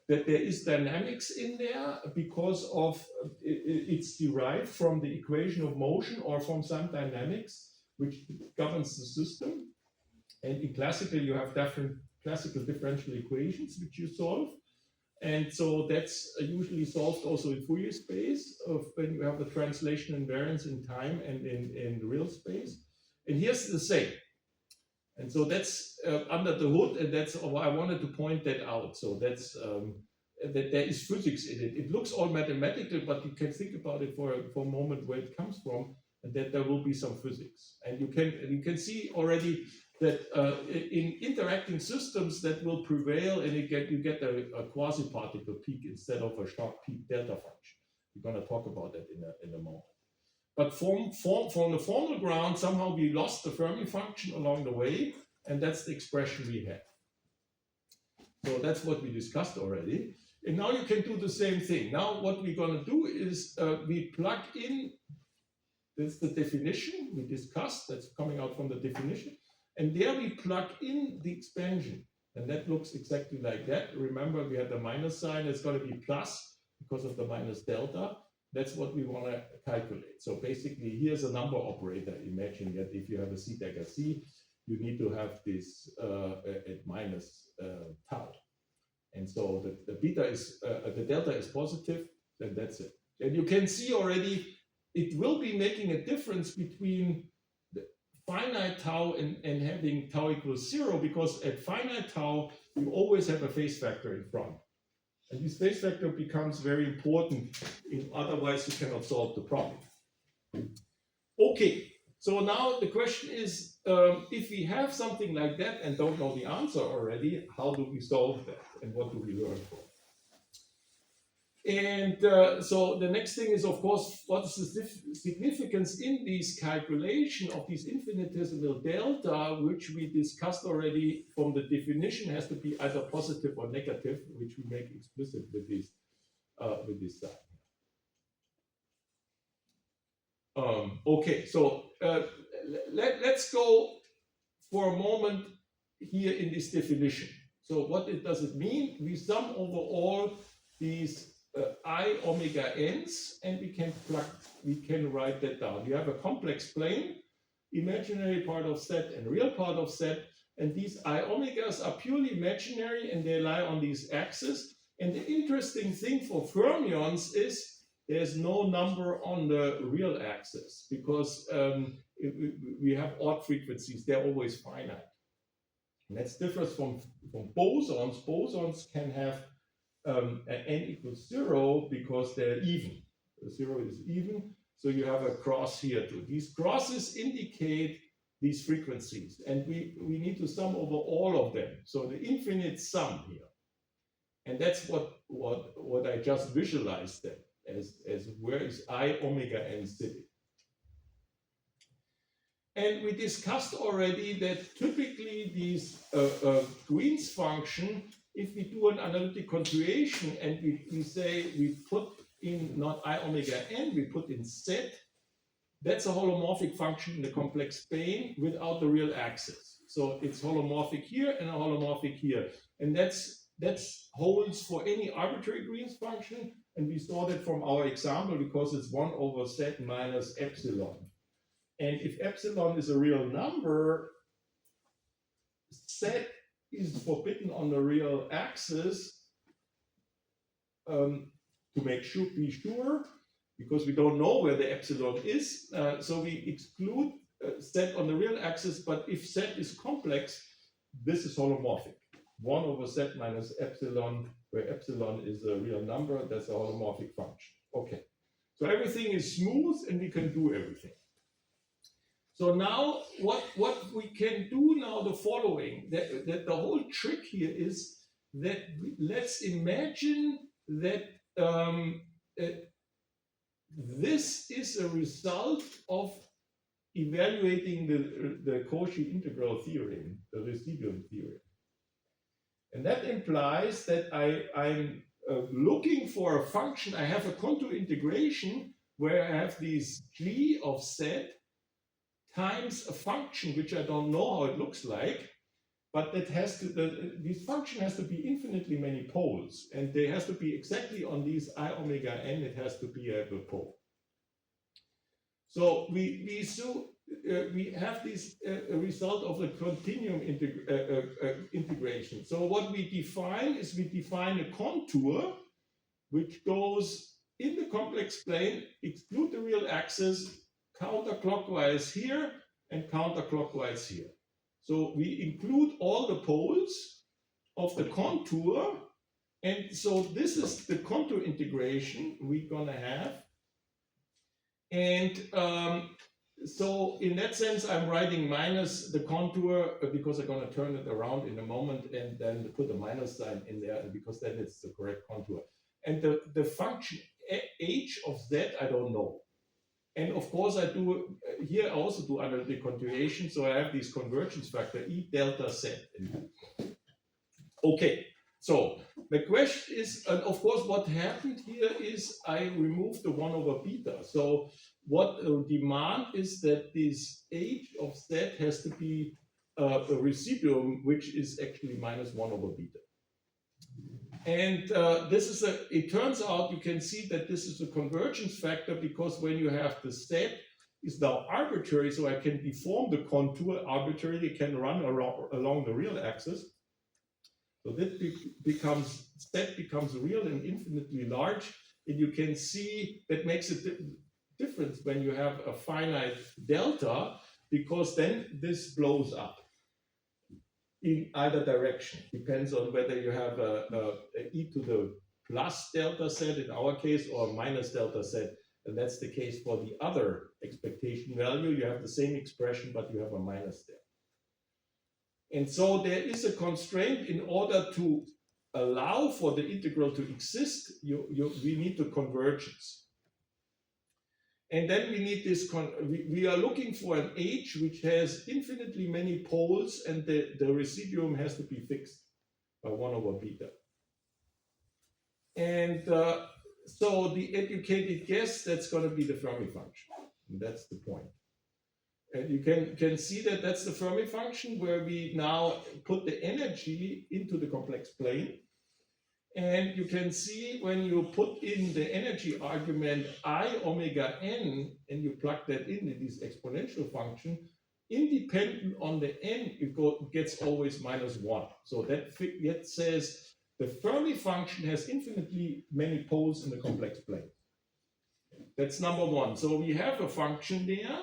that there is dynamics in there because of it's derived from the equation of motion or from some dynamics which governs the system. And in classical, you have different classical differential equations which you solve. And so that's usually solved also in Fourier space of when you have the translation invariance in time and in real space. And here's the same. And so that's under the hood, and that's why I wanted to point that out. So that's that there is physics in it. It looks all mathematical, but you can think about it for a moment where it comes from, and that there will be some physics. And you can see already that in interacting systems that will prevail, and you get a quasi-particle peak instead of a sharp peak delta function. We're going to talk about that in a moment. But from the formal ground, somehow we lost the Fermi function along the way, and that's the expression we have. So that's what we discussed already. And now you can do the same thing. Now what we're going to do is we plug in, that's the definition we discussed, that's coming out from the definition. And there we plug in the expansion. And that looks exactly like that. Remember, we had the minus sign, it's going to be plus because of the minus delta. That's what we want to calculate. So basically, here's a number operator. Imagine that if you have a C dagger C, you need to have this at minus tau. And so the beta is, the delta is positive, then that's it. And you can see already, it will be making a difference between the finite tau and having tau equals 0, because at finite tau, you always have a phase factor in front. And this phase factor becomes very important, otherwise you cannot solve the problem. Okay, so now the question is, if we have something like that and don't know the answer already, how do we solve that and what do we learn from? And so the next thing is, of course, what is the significance in this calculation of this infinitesimal delta, which we discussed already from the definition, has to be either positive or negative, which we make explicit with this sign. Okay, so let's go for a moment here in this definition. So what does it mean? We sum over all these I omega n's, and we can write that down. You have a complex plane, imaginary part of Z and real part of Z. And these I omegas are purely imaginary and they lie on these axes. And the interesting thing for fermions is there's no number on the real axis because we have odd frequencies, they're always finite. And that's different from bosons. Bosons can have an n equals 0 because they're even. The 0 is even, so you have a cross here too. These crosses indicate these frequencies, and we need to sum over all of them. So the infinite sum here. And that's what I just visualized them as where is I omega n sitting. And we discussed already that typically these Green's function, if we do an analytic continuation and we say we put in not I omega n, we put in Z, that's a holomorphic function in the complex plane without the real axis. So it's holomorphic here and a holomorphic here. And that holds for any arbitrary Green's function. And we saw that from our example because it's 1 over Z minus epsilon. And if epsilon is a real number, Z is forbidden on the real axis to be sure, because we don't know where the epsilon is. So we exclude Z on the real axis, but if Z is complex, this is holomorphic. 1 over Z minus epsilon, where epsilon is a real number, that's a holomorphic function. Okay, so everything is smooth and we can do everything. So now what we can do now the following, that the whole trick here is that let's imagine that this is a result of evaluating the Cauchy integral theorem, the residuum theorem. And that implies that I'm looking for a function. I have a contour integration where I have these G of Z times a function which I don't know how it looks like, but it has to, this function has to be infinitely many poles, and they has to be exactly on these I omega n, it has to be a pole. So we have this result of the continuum integration. So what we define is we define a contour which goes in the complex plane, exclude the real axis, counterclockwise here and counterclockwise here. So we include all the poles of the contour, and so this is the contour integration we're gonna have. And so in that sense, I'm writing minus the contour because I'm gonna turn it around in a moment and then put a minus sign in there because then it's the correct contour. And the function h of z, I don't know. And of course, I do here I also do analytic continuation, so I have this convergence factor E delta Z. Okay, so the question is, and of course, what happened here is I removed the 1 over beta. So what demand is that this H of Z has to be a residuum, which is actually minus 1 over beta. And this is it turns out you can see that this is a convergence factor because when you have the Z is now arbitrary, so I can deform the contour arbitrarily, can run along the real axis. So that becomes, Z becomes real and infinitely large. And you can see that makes a difference when you have a finite delta, because then this blows up in either direction. Depends on whether you have a e to the plus delta Z in our case or minus delta Z. And that's the case for the other expectation value. You have the same expression, but you have a minus there. And so there is a constraint in order to allow for the integral to exist. We need the convergence. And then we need this, we are looking for an H which has infinitely many poles, and the residuum has to be fixed by 1 over beta. And so the educated guess, that's going to be the Fermi function. And that's the point. And you can see that that's the Fermi function where we now put the energy into the complex plane. And you can see when you put in the energy argument I omega n and you plug that in this exponential function, independent on the n, it gets always -1. So that says the Fermi function has infinitely many poles in the complex plane. That's number one. So we have a function there,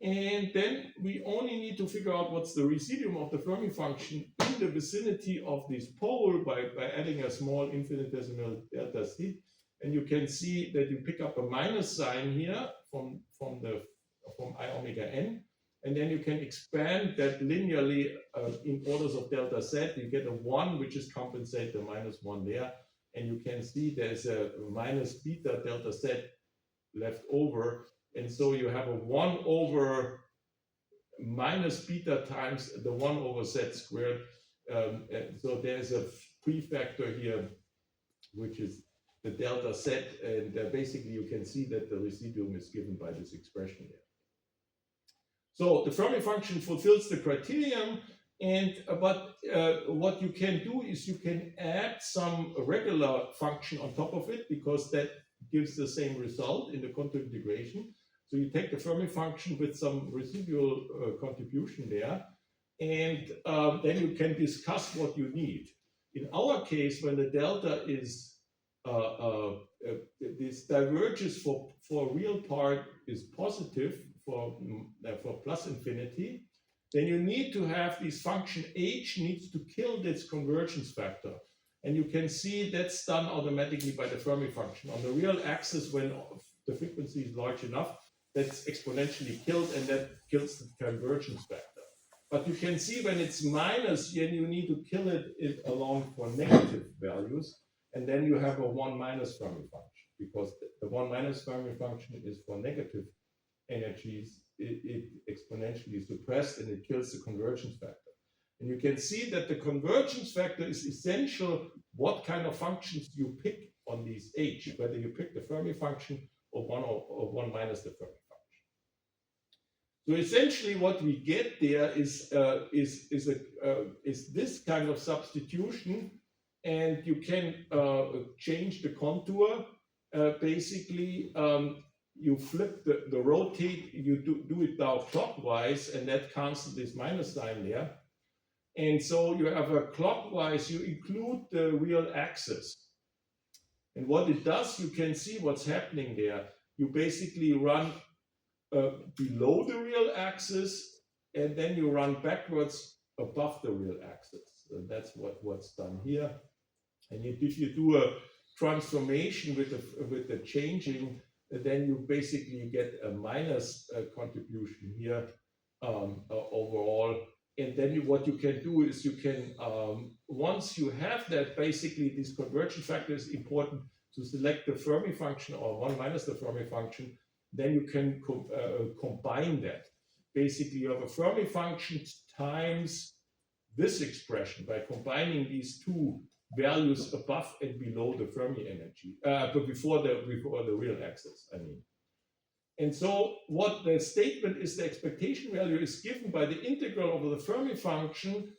and then we only need to figure out what's the residuum of the Fermi function in the vicinity of this pole by adding a small infinitesimal delta c. And you can see that you pick up a minus sign here from I omega n, and then you can expand that linearly in orders of delta z. You get a 1, which is compensate the -1 there, and you can see there's a minus beta delta z left over, and so you have a 1 over minus beta times the 1 over z squared. So there's a prefactor here, which is the delta z, and basically you can see that the residuum is given by this expression here. So the Fermi function fulfills the criterion, and what you can do is you can add some regular function on top of it, because that gives the same result in the contour integration. So you take the Fermi function with some residual contribution there, and then you can discuss what you need. In our case, when the delta is this diverges for real part is positive for plus infinity, then you need to have this function h needs to kill this convergence factor. And you can see that's done automatically by the Fermi function. On the real axis, when the frequency is large enough, that's exponentially killed, and that kills the convergence factor. But you can see when it's minus, then you need to kill it along for negative values, and then you have a 1 minus Fermi function, because the 1 minus Fermi function is for negative energies, it exponentially suppressed, and it kills the convergence factor. And you can see that the convergence factor is essential what kind of functions you pick on these h, whether you pick the Fermi function or 1 minus the Fermi function. So essentially what we get there is this kind of substitution, and you can change the contour. Basically, you flip the rotate, you do it now clockwise, and that cancels this minus sign there. And so you have a clockwise, you include the real axis. And what it does, you can see what's happening there. You basically run below the real axis, and then you run backwards above the real axis. And that's what's done here. And if you do a transformation with the changing, then you basically get a minus contribution here overall. And then what you can do is you can, once you have that, basically this convergence factor is important to select the Fermi function or 1 minus the Fermi function, then you can combine that. Basically, you have a Fermi function times this expression by combining these two values above and below the Fermi energy, but before the real axis, I mean. And so what the statement is, the expectation value is given by the integral over the Fermi function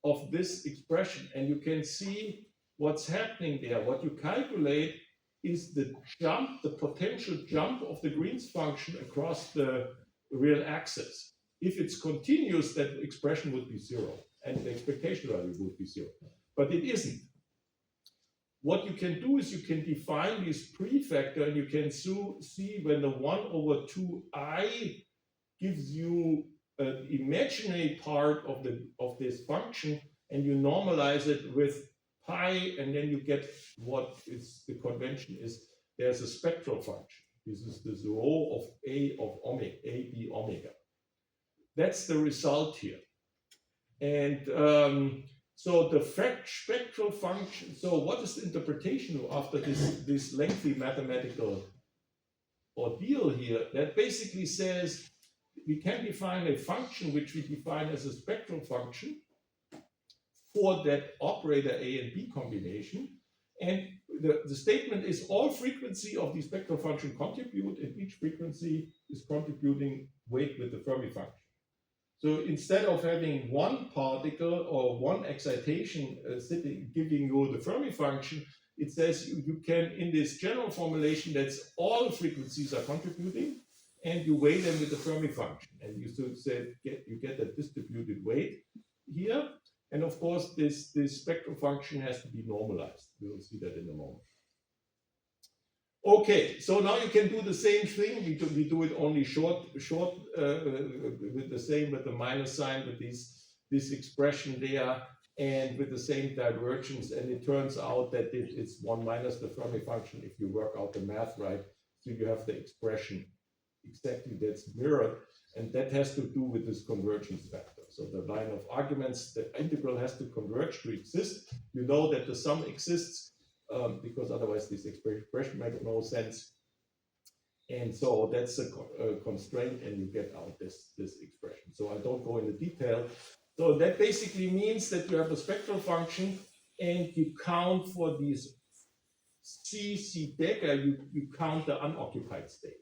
of this expression. And you can see what's happening there. What you calculate is the jump, the potential jump of the Green's function across the real axis. If it's continuous, that expression would be 0, and the expectation value would be 0. But it isn't. What you can do is you can define this prefactor, and you can see when the 1 over 2i gives you an imaginary part of this function, and you normalize it with pi, and then you get what is the convention is there's a spectral function. This is this rho of a of omega, a b omega. That's the result here. And so the spectral function, so what is the interpretation after this lengthy mathematical ordeal here? That basically says we can define a function which we define as a spectral function for that operator A and B combination. And the statement is all frequency of the spectral function contribute, and each frequency is contributing weight with the Fermi function. So instead of having one particle or one excitation giving you the Fermi function, it says you can, in this general formulation, that's all frequencies are contributing, and you weigh them with the Fermi function, and you get a distributed weight here. And of course, this spectral function has to be normalized. We will see that in a moment. Okay, so now you can do the same thing. We do it only short with the same, with the minus sign, with this expression there, and with the same divergence. And it turns out that it's 1 minus the Fermi function if you work out the math right. So you have the expression exactly that's mirrored, and that has to do with this convergence factor. So the line of arguments, the integral has to converge to exist. You know that the sum exists because otherwise this expression makes no sense. And so that's a constraint, and you get out this expression. So I don't go into detail. So that basically means that you have a spectral function, and you count for these C dagger, you count the unoccupied state.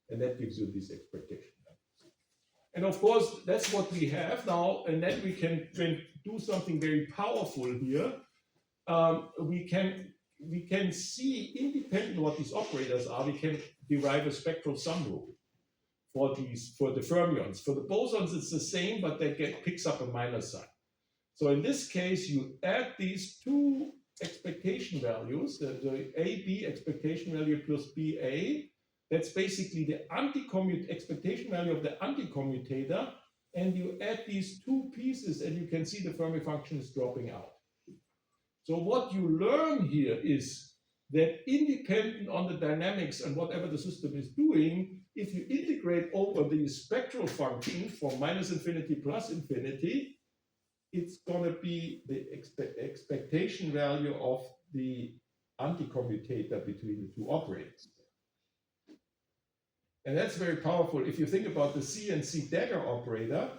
And that gives you this expectation. And of course, that's what we have now, and then we can do something very powerful here. We can see, independent of what these operators are, we can derive a spectral sum rule for the fermions. For the bosons, it's the same, but they picks up a minus sign. So in this case, you add these two expectation values, the AB expectation value plus BA. That's basically the expectation value of the anticommutator, and you add these two pieces, and you can see the Fermi function is dropping out. So what you learn here is that independent on the dynamics and whatever the system is doing, if you integrate over the spectral function from minus infinity plus infinity, it's going to be the expectation value of the anticommutator between the two operators. And that's very powerful. If you think about the C and C dagger operator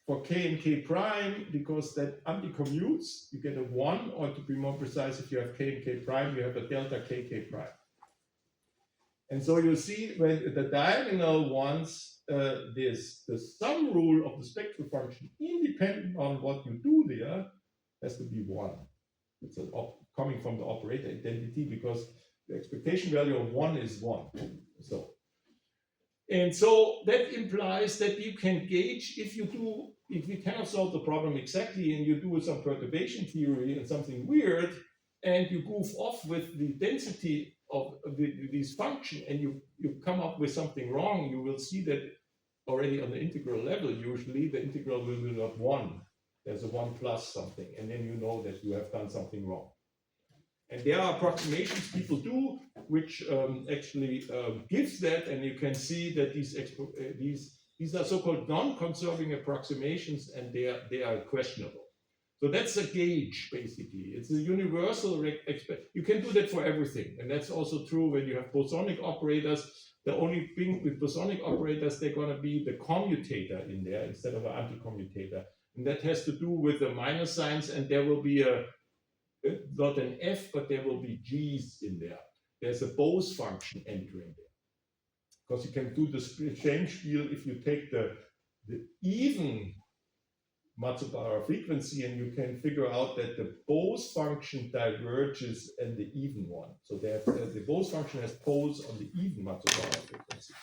for K and K prime, because that anticommutes, you get a 1, or to be more precise, if you have K and K prime, you have a delta K, K prime. And so you see when the diagonal ones, the sum rule of the spectral function, independent on what you do there, has to be 1. It's coming from the operator identity, because the expectation value of 1 is 1. And so that implies that you can gauge if you cannot solve the problem exactly and you do some perturbation theory and something weird, and you goof off with the density of these function, and you come up with something wrong, you will see that already on the integral level, usually the integral will be not 1. There's a 1 plus something, and then you know that you have done something wrong. And there are approximations people do, which actually gives that, and you can see that these are so-called non-conserving approximations, and they are questionable. So that's a gauge, basically. It's a universal. You can do that for everything, and that's also true when you have bosonic operators. The only thing with bosonic operators, they're going to be the commutator in there instead of an anticommutator, and that has to do with the minus signs, and there will be not an F, but there will be G's in there. There's a Bose function entering there. Because you can do the change field if you take the even Matsubara frequency, and you can figure out that the Bose function diverges and the even one. So the Bose function has poles on the even Matsubara frequency.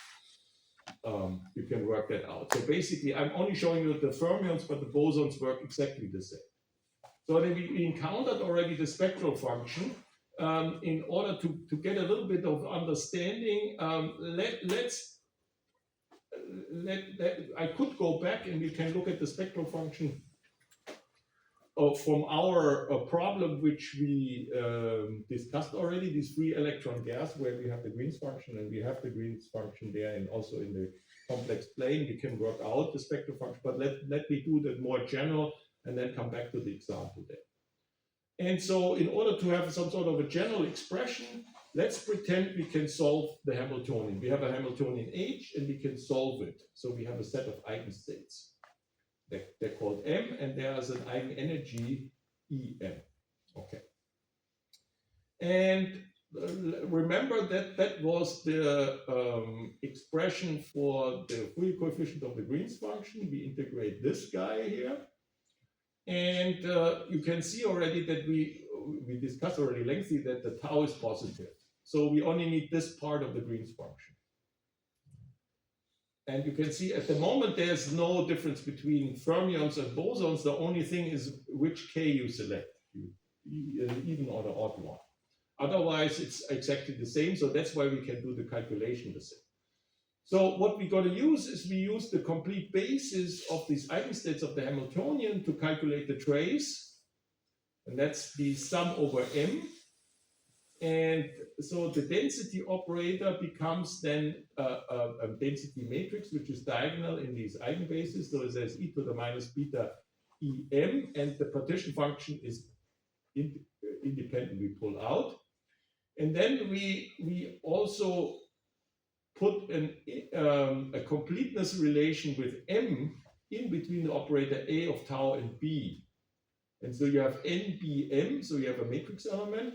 You can work that out. So basically, I'm only showing you the fermions, but the bosons work exactly the same. So then we encountered already the spectral function. In order to get a little bit of understanding, I could go back and we can look at the spectral function from our problem, which we discussed already, this free electron gas, where we have the Green's function, and we have the Green's function there, and also in the complex plane, we can work out the spectral function. But let me do that more general, and then come back to the example there. And so in order to have some sort of a general expression, let's pretend we can solve the Hamiltonian. We have a Hamiltonian H, and we can solve it. So we have a set of eigenstates. They're called M, and there is an eigenenergy EM. Okay. And remember that that was the expression for the Fourier coefficient of the Green's function. We integrate this guy here. And you can see already that we discussed already lengthy that the tau is positive. So we only need this part of the Green's function. And you can see at the moment there's no difference between fermions and bosons. The only thing is which K you select, even or the odd one. Otherwise, it's exactly the same. So that's why we can do the calculation the same. So what we're going to use is we use the complete basis of these eigenstates of the Hamiltonian to calculate the trace. And that's the sum over M. And so the density operator becomes then a density matrix, which is diagonal in these eigenbases. So it says e to the minus beta em, and the partition function is independently pulled out. And then we also put a completeness relation with m in between the operator a of tau and b. And so you have nbm, so you have a matrix element.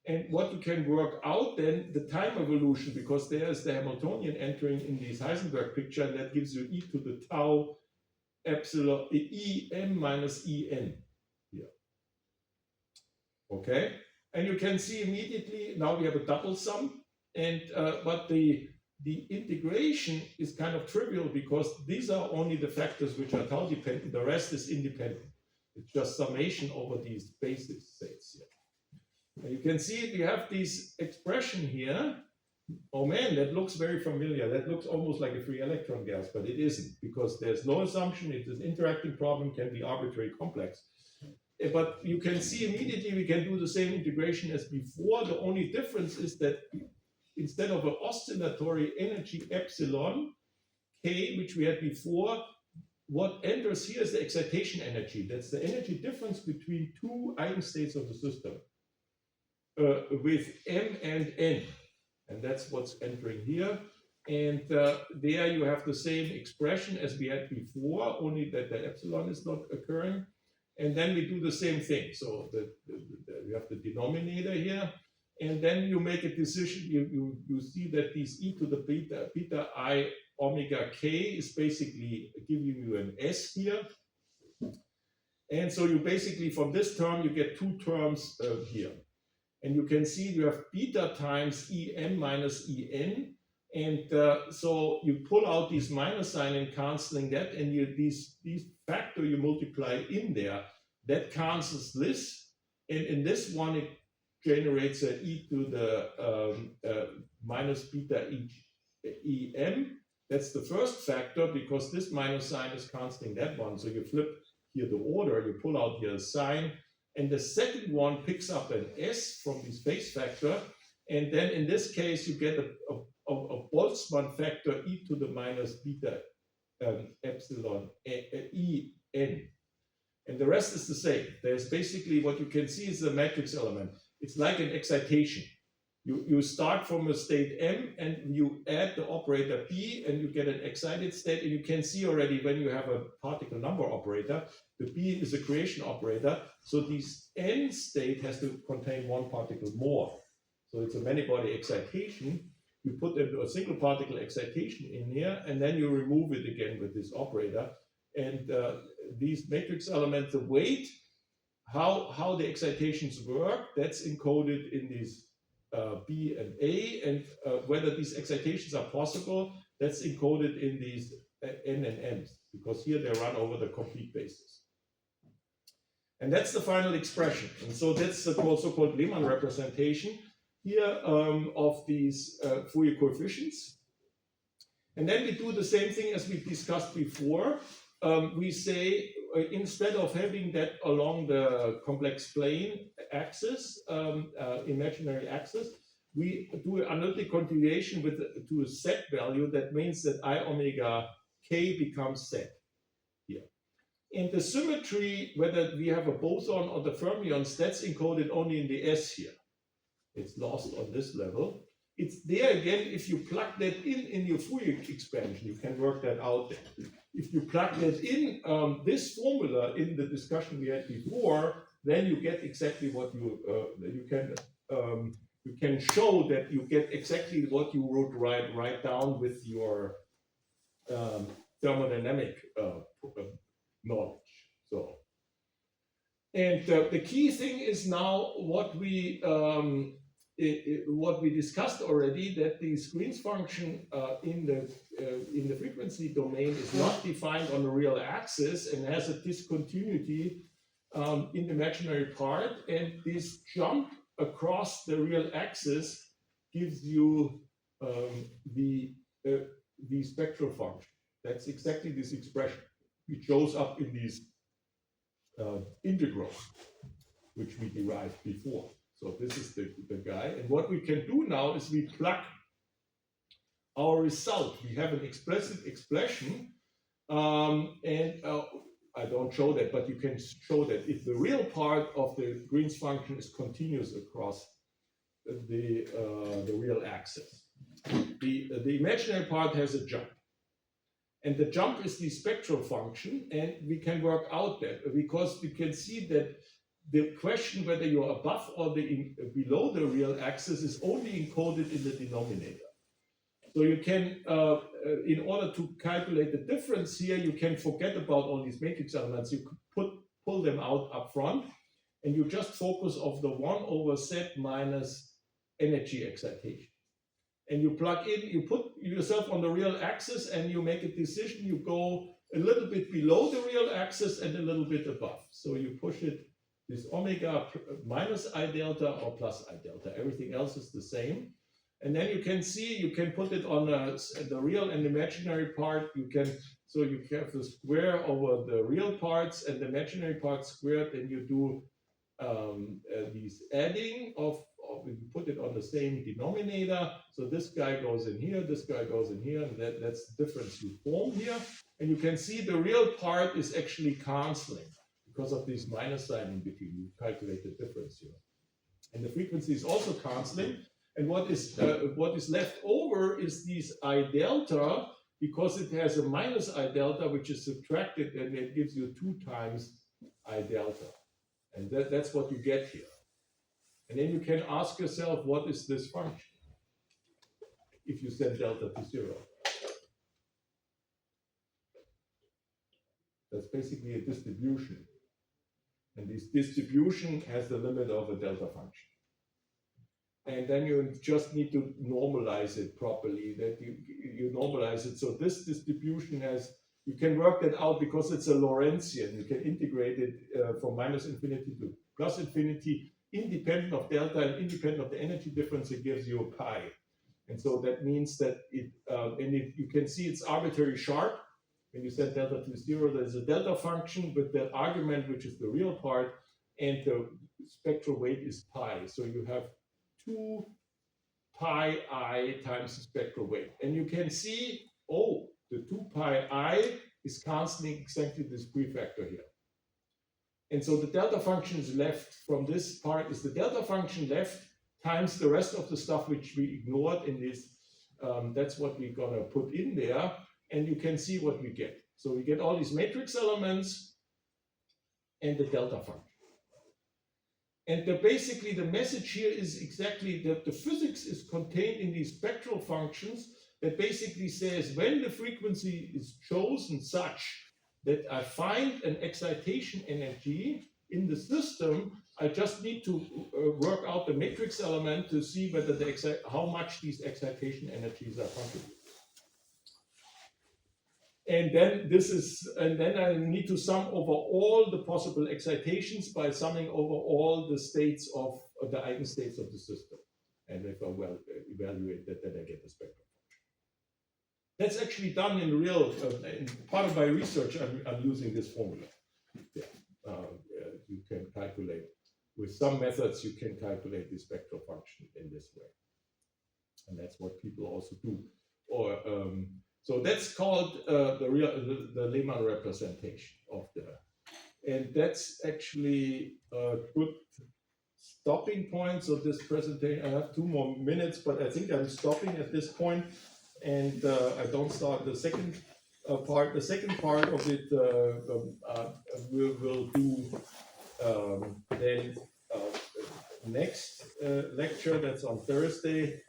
And what you can work out then, the time evolution, because there's the Hamiltonian entering in this Heisenberg picture, and that gives you e to the tau epsilon em minus en here. Okay, and you can see immediately now we have a double sum, and but the integration is kind of trivial because these are only the factors which are tau dependent. The rest is independent. It's just summation over these basis states here. And you can see we have this expression here. Oh man, that looks very familiar. That looks almost like a free electron gas, but it isn't, because there's no assumption. It is an interacting problem, can be arbitrary complex. But you can see immediately we can do the same integration as before. The only difference is that instead of an oscillatory energy epsilon k, which we had before, what enters here is the excitation energy. That's the energy difference between two eigenstates of the system. With m and n, and that's what's entering here. And there you have the same expression as we had before, only that the epsilon is not occurring. And then we do the same thing. So you have the denominator here, and then you make a decision. You see that these e to the beta I omega k is basically giving you an s here. And so you basically, from this term, you get two terms here. And you can see you have beta times em minus en. And so you pull out this minus sign and canceling that, and these factor you multiply in there, that cancels this. And in this one, it generates an e to the minus beta em. That's the first factor, because this minus sign is canceling that one. So you flip here the order, you pull out here a sign. And the second one picks up an S from this base factor. And then in this case, you get a Boltzmann factor e to the minus beta epsilon en. And the rest is the same. There's basically what you can see is the matrix element. It's like an excitation. You start from a state M and you add the operator B and you get an excited state. And you can see already when you have a particle number operator, the B is a creation operator. So this N state has to contain one particle more. So it's a many-body excitation. You put a single particle excitation in here, and then you remove it again with this operator. And these matrix elements, the weight, how the excitations work, that's encoded in these B and A, and whether these excitations are possible, that's encoded in these N and M's, because here they run over the complete basis. And that's the final expression. And so that's the so-called Lehmann representation here of these Fourier coefficients. And then we do the same thing as we discussed before. We say instead of having that along the complex plane axis, imaginary axis, we do an analytic continuation to a set value. That means that I omega k becomes set here. And the symmetry, whether we have a boson or the fermions, that's encoded only in the S here. It's lost on this level. It's there again, if you plug that in your Fourier expansion, you can work that out there. If you plug that in this formula in the discussion we had before, then you get exactly what you can show that you get exactly what you would write down with your thermodynamic knowledge. So, and the key thing is now what we what we discussed already, that the Green's function in the frequency domain is not defined on a real axis and has a discontinuity in the imaginary part, and this jump across the real axis gives you the spectral function. That's exactly this expression. It shows up in these integrals, which we derived before. So this is the guy. And what we can do now is we plug our result. We have an explicit expression, and I don't show that, but you can show that if the real part of the Green's function is continuous across the real axis. The imaginary part has a jump. And the jump is the spectral function, and we can work out that because we can see that the question whether you're above or below the real axis is only encoded in the denominator. So you can, in order to calculate the difference here, you can forget about all these matrix elements. You could pull them out up front, and you just focus on the 1 over z minus energy excitation. And you plug in, you put yourself on the real axis, and you make a decision. You go a little bit below the real axis and a little bit above. So you push it, this omega minus I delta or plus I delta. Everything else is the same. And then you can see, you can put it on the real and imaginary part. You can, so you have the square over the real parts and the imaginary parts squared, and you do these adding of you put it on the same denominator. So this guy goes in here, this guy goes in here, and that's the difference you form here. And you can see the real part is actually canceling because of this minus sign in between. You calculate the difference here. And the frequency is also canceling. And what is left over is this I delta, because it has a minus I delta, which is subtracted, and it gives you 2 times I delta. And that's what you get here. And then you can ask yourself, what is this function if you set delta to 0? That's basically a distribution. And this distribution has the limit of a delta function. And then you just need to normalize it properly, that you normalize it. So this distribution has, you can work that out because it's a Lorentzian. You can integrate it from minus infinity to plus infinity, independent of delta and independent of the energy difference. It gives you a pi. And so that means that you can see it's arbitrary sharp. When you set delta to 0, there's a delta function with that argument, which is the real part, and the spectral weight is pi. So you have 2 pi I times the spectral weight. And you can see, oh, the 2 pi I is canceling exactly this prefactor here. And so the delta function is left from this part is the delta function left times the rest of the stuff which we ignored in this. That's what we're gonna put in there, and you can see what we get. So we get all these matrix elements and the delta function. And basically the message here is exactly that the physics is contained in these spectral functions that basically says when the frequency is chosen such that I find an excitation energy in the system, I just need to work out the matrix element to see whether how much these excitation energies are contributing. And then I need to sum over all the possible excitations by summing over all the states of the eigenstates of the system. And if I evaluate that, then I get the spectrum. That's actually done in real, in part of my research, I'm using this formula. Yeah. You can calculate, with some methods, you can calculate the spectral function in this way. And that's what people also do. Or so that's called the Lehmann representation of and that's actually a good stopping point of this presentation. I have 2 more minutes, but I think I'm stopping at this point. And I don't start the second part. The second part of it we'll do then next lecture. That's on Thursday,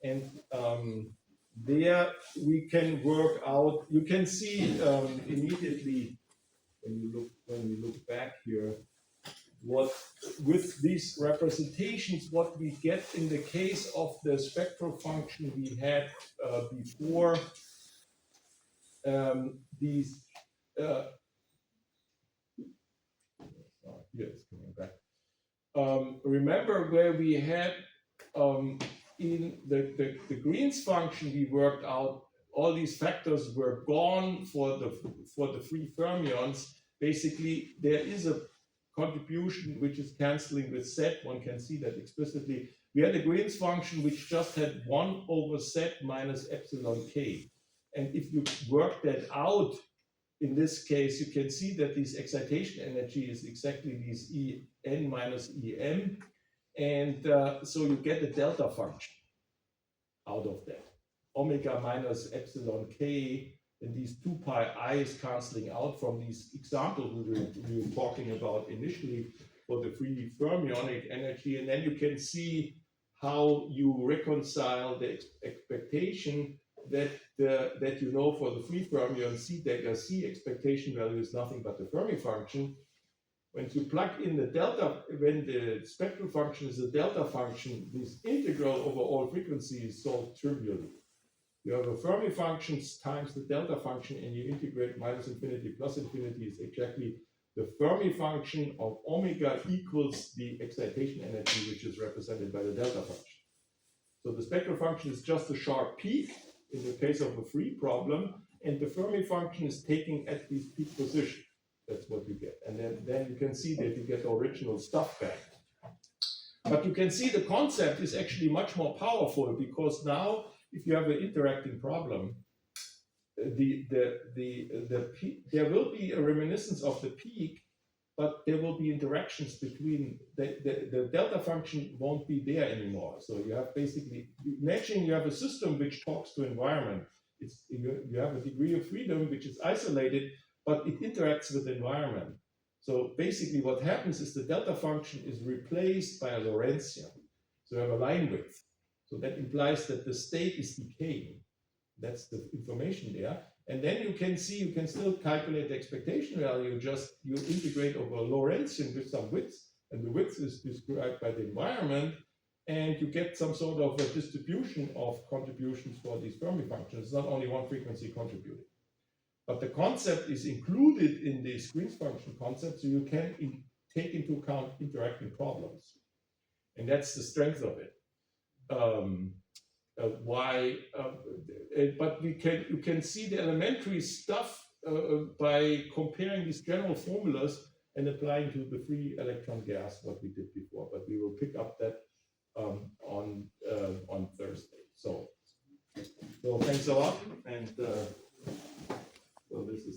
and there we can work out. You can see immediately when we look back here what with these representations, what we get in the case of the spectral function we had before, these here it's coming back. Remember where we had in the Green's function we worked out, all these factors were gone for the free fermions. Basically, there is a contribution which is canceling with Z. One can see that explicitly. We had a Green's function which just had 1 over Z minus epsilon k. And if you work that out, in this case, you can see that this excitation energy is exactly this En minus Em. And so you get a delta function out of that. Omega minus epsilon k, and these 2 pi i's canceling out from these examples we were talking about initially for the free fermionic energy. And then you can see how you reconcile the expectation that you know for the free fermion C delta C expectation value is nothing but the Fermi function. When you plug in the delta, when the spectral function is a delta function, this integral over all frequencies is solved trivially. You have a Fermi function times the delta function, and you integrate minus infinity plus infinity is exactly the Fermi function of omega equals the excitation energy, which is represented by the delta function. So the spectral function is just a sharp peak in the case of a free problem, and the Fermi function is taking at this peak position. That's what you get. And then you can see that you get the original stuff back. But you can see the concept is actually much more powerful, because now if you have an interacting problem, there will be a reminiscence of the peak, but there will be interactions between the delta function won't be there anymore. So you have basically, imagine you have a system which talks to environment. You have a degree of freedom which is isolated, but it interacts with the environment. So basically what happens is the delta function is replaced by a Lorentzian. So you have a line width. So that implies that the state is decaying. That's the information there. And then you can see, you can still calculate the expectation value, you integrate over a Lorentzian with some width, and the width is described by the environment, and you get some sort of a distribution of contributions for these Fermi functions. It's not only one frequency contributing. But the concept is included in the Green's function concept, so you can take into account interacting problems. And that's the strength of it. But you can see the elementary stuff by comparing these general formulas and applying to the free electron gas, what we did before. But we will pick up that on Thursday. So thanks a lot, and